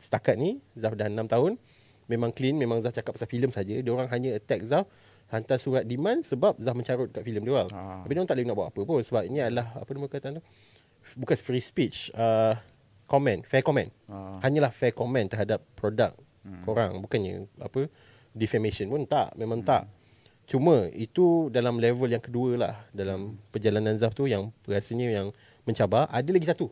setakat ni Zaf dah 6 tahun memang clean, memang Zaf cakap pasal filem saja. Dia orang hanya attack Zaf, hantar surat demand sebab Zaf mencarut kat filem dia orang. Tapi dia orang tak boleh nak buat apa pun sebab ini adalah apa nama kata tu, bukan free speech, fair comment. Hanyalah fair comment terhadap produk korang, bukannya defamation pun tak, memang tak. Cuma itu dalam level yang kedua lah dalam perjalanan Zaf tu, yang rasanya yang mencabar. Ada lagi satu,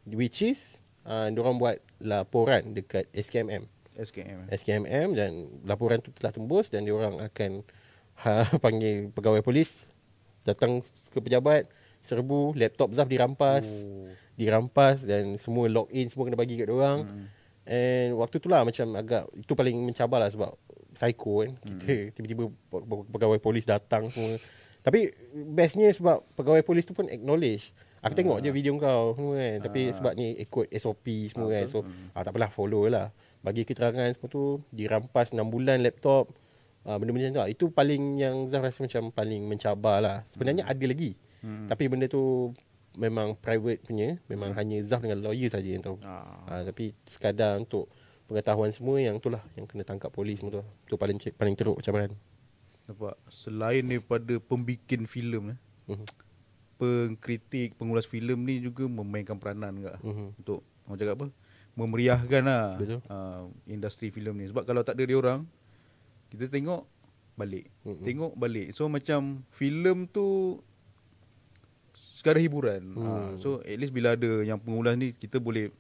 which is diorang buat laporan dekat SKMM dan laporan tu telah tembus dan diorang akan panggil pegawai polis datang ke pejabat, serbu laptop Zaf dirampas dan semua login semua kena bagi kat diorang. And waktu tu lah macam agak, itu paling mencabar lah sebab psycho kan. Kita tiba-tiba pegawai polis datang semua. Tapi bestnya sebab pegawai polis tu pun acknowledge, aku tengok je video kau semua kan. Tapi sebab ni ikut SOP semua kan. So tak apalah, follow lah. Bagi keterangan semua tu, dirampas 6 bulan laptop. Benda-benda macam tu lah. Itu paling yang Zaf rasa macam paling mencabar lah. Sebenarnya ada lagi. Tapi benda tu memang private punya, memang hanya Zaf dengan lawyer saja yang tahu. Tapi sekadar untuk pengetahuan semua, yang itulah yang kena tangkap polis semua tu. Itu paling teruk cabaran. Nampak, selain daripada pembikin filem pengkritik, pengulas filem ni juga memainkan peranan juga untuk orang cakap apa, memeriahkan lah industri filem ni. Sebab kalau tak ada dia orang, kita tengok balik. So macam filem tu sekadar hiburan. So at least bila ada yang pengulas ni, kita boleh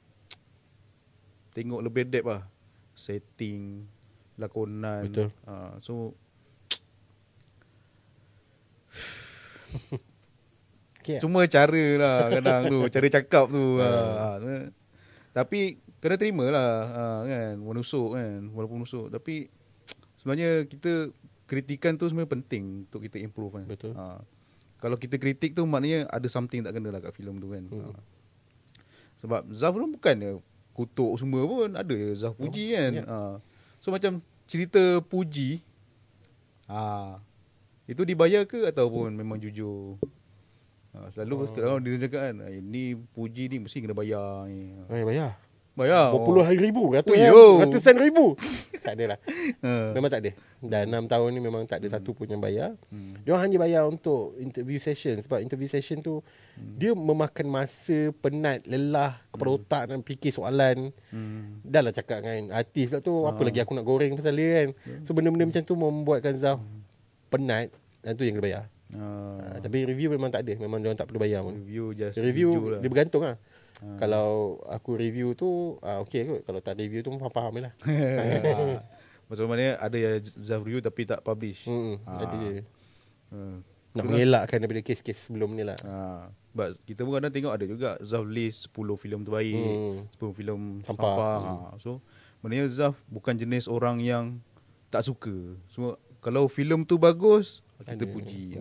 tengok lebih depth lah, setting, lakonan. Betul. So cuma cara lah kadang tu, cara cakap tu. Tapi kena terima lah kan, menusuk kan, walaupun menusuk. Tapi sebenarnya kita kritikan tu sebenarnya penting untuk kita improve kan. Betul. Kalau kita kritik tu maknanya ada something tak kena lah kat filem tu kan. Sebab Zaf pun bukannya kutuk semua pun, ada Zaf puji kan. So macam cerita puji, itu dibayar ke ataupun memang jujur? Selalu kalau dia cakap kan, ini puji ni mesti kena bayar ni. Bayar Berpuluhan ribu, ratusan ribu. Tak ada lah. Memang tak ada. Dah 6 tahun ni memang tak ada satu pun yang bayar. Dia orang hanya bayar untuk interview session. Sebab interview session tu dia memakan masa, penat, lelah kepala otak nak fikir soalan. Dah lah cakap dengan artis pula tu, apa lagi aku nak goreng pasal dia kan. So benda-benda macam tu membuatkan Zaf penat, dan tu yang kena bayar. Tapi review memang tak ada. Memang dia orang tak perlu bayar pun. Review lah. dia bergantung lah. Kalau aku review tu okey kot. Kalau tak review tu faham lah. Maksud maknanya ada yang Zaf review tapi tak publish. Ada. Nak mengelakkan daripada kes-kes sebelum ni lah. But kita pun kadang tengok ada juga Zaf list 10 filem terbaik, 10 filem sampah. So maknanya Zaf bukan jenis orang yang tak suka. Semua kalau filem tu bagus, kita puji.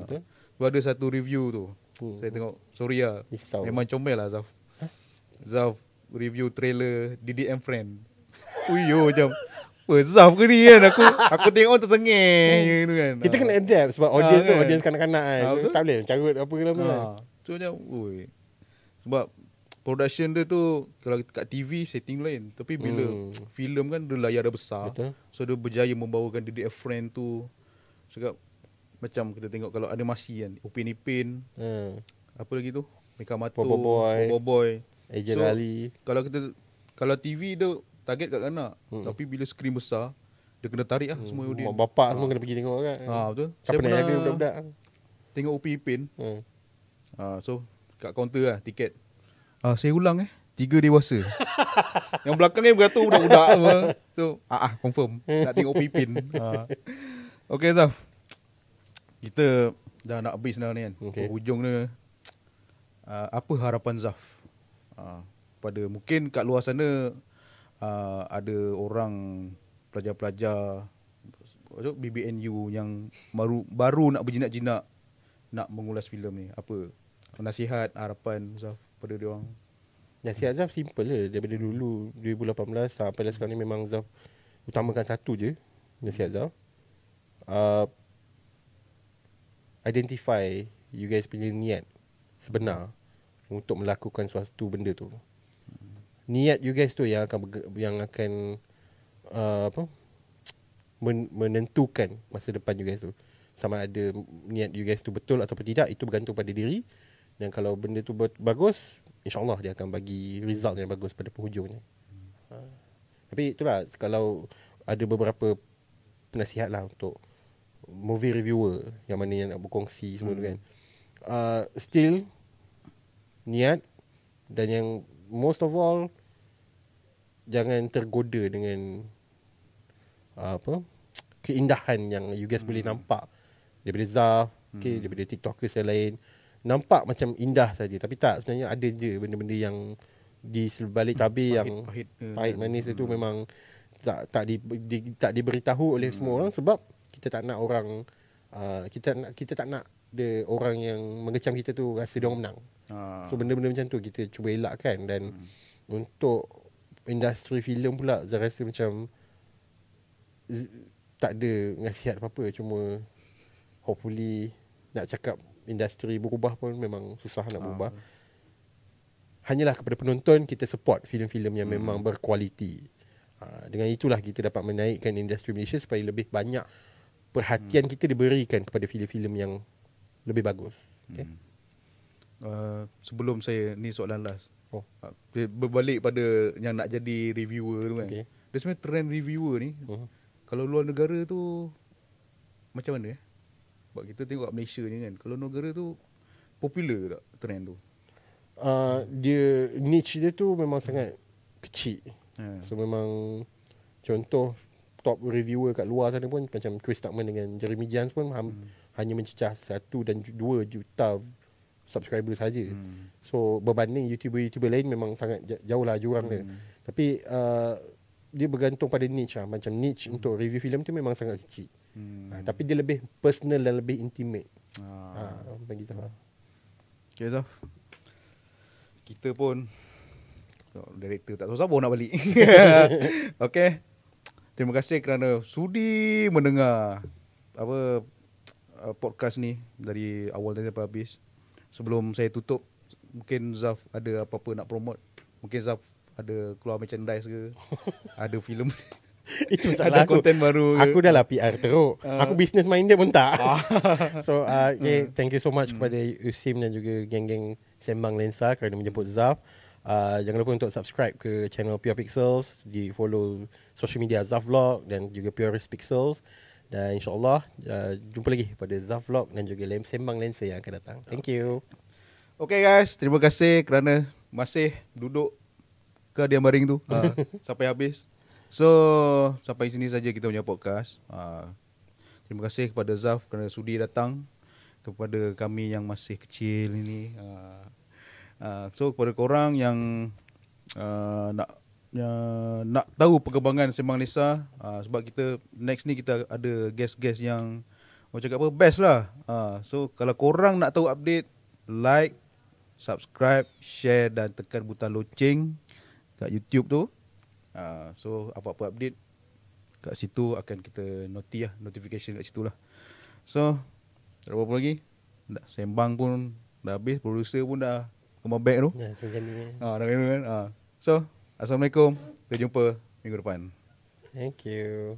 Sebab ada satu review tu, saya tengok, sorry lah, memang comel lah Zaf. Zaf review trailer Didi and Friend. Uyo macam, apa Zaf ke ni kan? Aku tengok tersengih tu kan. Kita kena adapt sebab audience kanak-kanak kan. So, tak boleh carut apa ke dalam tu kan. So macam, sebab production dia tu kalau kat TV setting lain, tapi bila filem kan dia layar dah besar. Betul. So dia berjaya membawakan Didi and Friend tu. Cakap macam kita tengok kalau animasi kan, Upin Ipin, apa lagi tu? Meka Mato, Boboiboy, Agent Ali. Kalau TV dia target kat kanak, tapi bila skrin besar dia kena tarik lah semua audience. Mak bapak semua kena pergi tengok kan. Betul. Siapa nak jaga budak-budak? Tengok Upin Ipin. So kat kaunter lah tiket. Saya ulang 3 dewasa. Yang belakang ni beratur budak-budak apa. So confirm nak tengok Upin Ipin. Okay Zaf, kita dah nak habis dah ni kan. Hujung ni apa harapan Zaf pada mungkin kat luar sana ada orang pelajar-pelajar BBNU yang baru nak berjinak-jinak nak mengulas filem ni. Apa nasihat, harapan Zaf pada dia orang? Nasihat Zaf simple je. Daripada dulu 2018 sampai sekarang ni memang Zaf utamakan satu je. Nasihat Zaf, identify you guys punya niat sebenar untuk melakukan suatu benda tu. Niat you guys tu yang akan menentukan masa depan you guys tu. Sama ada niat you guys tu betul ataupun tidak, itu bergantung pada diri. Dan kalau benda tu bagus, InsyaAllah dia akan bagi result yang bagus pada penghujungnya. Tapi itulah, kalau ada beberapa penasihat lah untuk movie reviewer yang mana yang nak berkongsi semua tu kan. Still niat, dan yang most of all, jangan tergoda dengan keindahan yang you guys boleh nampak daripada Zaf, daripada TikTokers yang lain. Nampak macam indah saja, tapi tak, sebenarnya ada je benda-benda yang di sebalik tabir yang pahit manis itu memang tak diberitahu oleh semua orang, sebab kita tak nak orang kita tak nak orang yang mengecam kita tu rasa dia orang menang. So benda-benda macam tu kita cuba elakkan. Dan untuk industri filem pula, saya rasa macam tak ada nasihat apa-apa. Cuma hopefully nak cakap industri berubah pun memang susah nak berubah. Hanyalah kepada penonton kita support filem-filem yang memang berkualiti. Dengan itulah kita dapat menaikkan industri Malaysia supaya lebih banyak perhatian kita diberikan kepada filem-filem yang lebih bagus. Okay? Sebelum saya ni soalan last. Berbalik pada yang nak jadi reviewer tu kan. Dia sebenarnya trend reviewer ni kalau luar negara tu macam mana Sebab kita tengok kat Malaysia ni kan, kalau negara tu popular tak trend tu? Dia niche dia tu memang sangat kecil. So memang contoh top reviewer kat luar sana pun macam Chris Tuckman dengan Jeremy Jans pun hanya mencecah 1 dan 2 juta subscriber saja. So berbanding YouTuber lain memang sangat jauh lah jurang dia. Tapi dia bergantung pada niche lah. Macam niche untuk review filem tu memang sangat kecil. Tapi dia lebih personal dan lebih intimate. Begitu lah. Okay Zaf, kita pun director tak tahu siapa nak balik. Okay, terima kasih kerana sudi mendengar podcast ni dari awal sampai habis. Sebelum saya tutup, mungkin Zaf ada apa-apa nak promote? Mungkin Zaf ada keluar merchandise ke? Ada filem? Itu salah aku. Konten baru ke? Aku dah lah PR teruk. Aku business minded pun tak. So thank you so much kepada Usim dan juga geng-geng Sembang Lensa kerana menjemput Zaf. Jangan lupa untuk subscribe ke channel Pure Pixels, di follow social media Zaf Vlog dan juga Purist Pixels. Dan insyaAllah jumpa lagi pada Zaf Vlog dan juga Sembang Lensa yang akan datang. Thank you. Okay guys, terima kasih kerana masih duduk ke diam baring tu sampai habis. So sampai sini saja kita punya podcast. Terima kasih kepada Zaf kerana sudi datang, kepada kami yang masih kecil ini. So kepada korang yang nak tahu perkembangan Sembang Lensa, sebab kita next ni kita ada guest-guest yang macam cakap apa, best lah. So kalau korang nak tahu update, like, subscribe, share dan tekan butang loceng kat YouTube tu. So apa-apa update kat situ akan kita notification kat situ lah. So tak ada apa lagi, sembang pun dah habis, producer pun dah kembang back tu. Dah kan. So assalamualaikum, kita jumpa minggu depan. Thank you.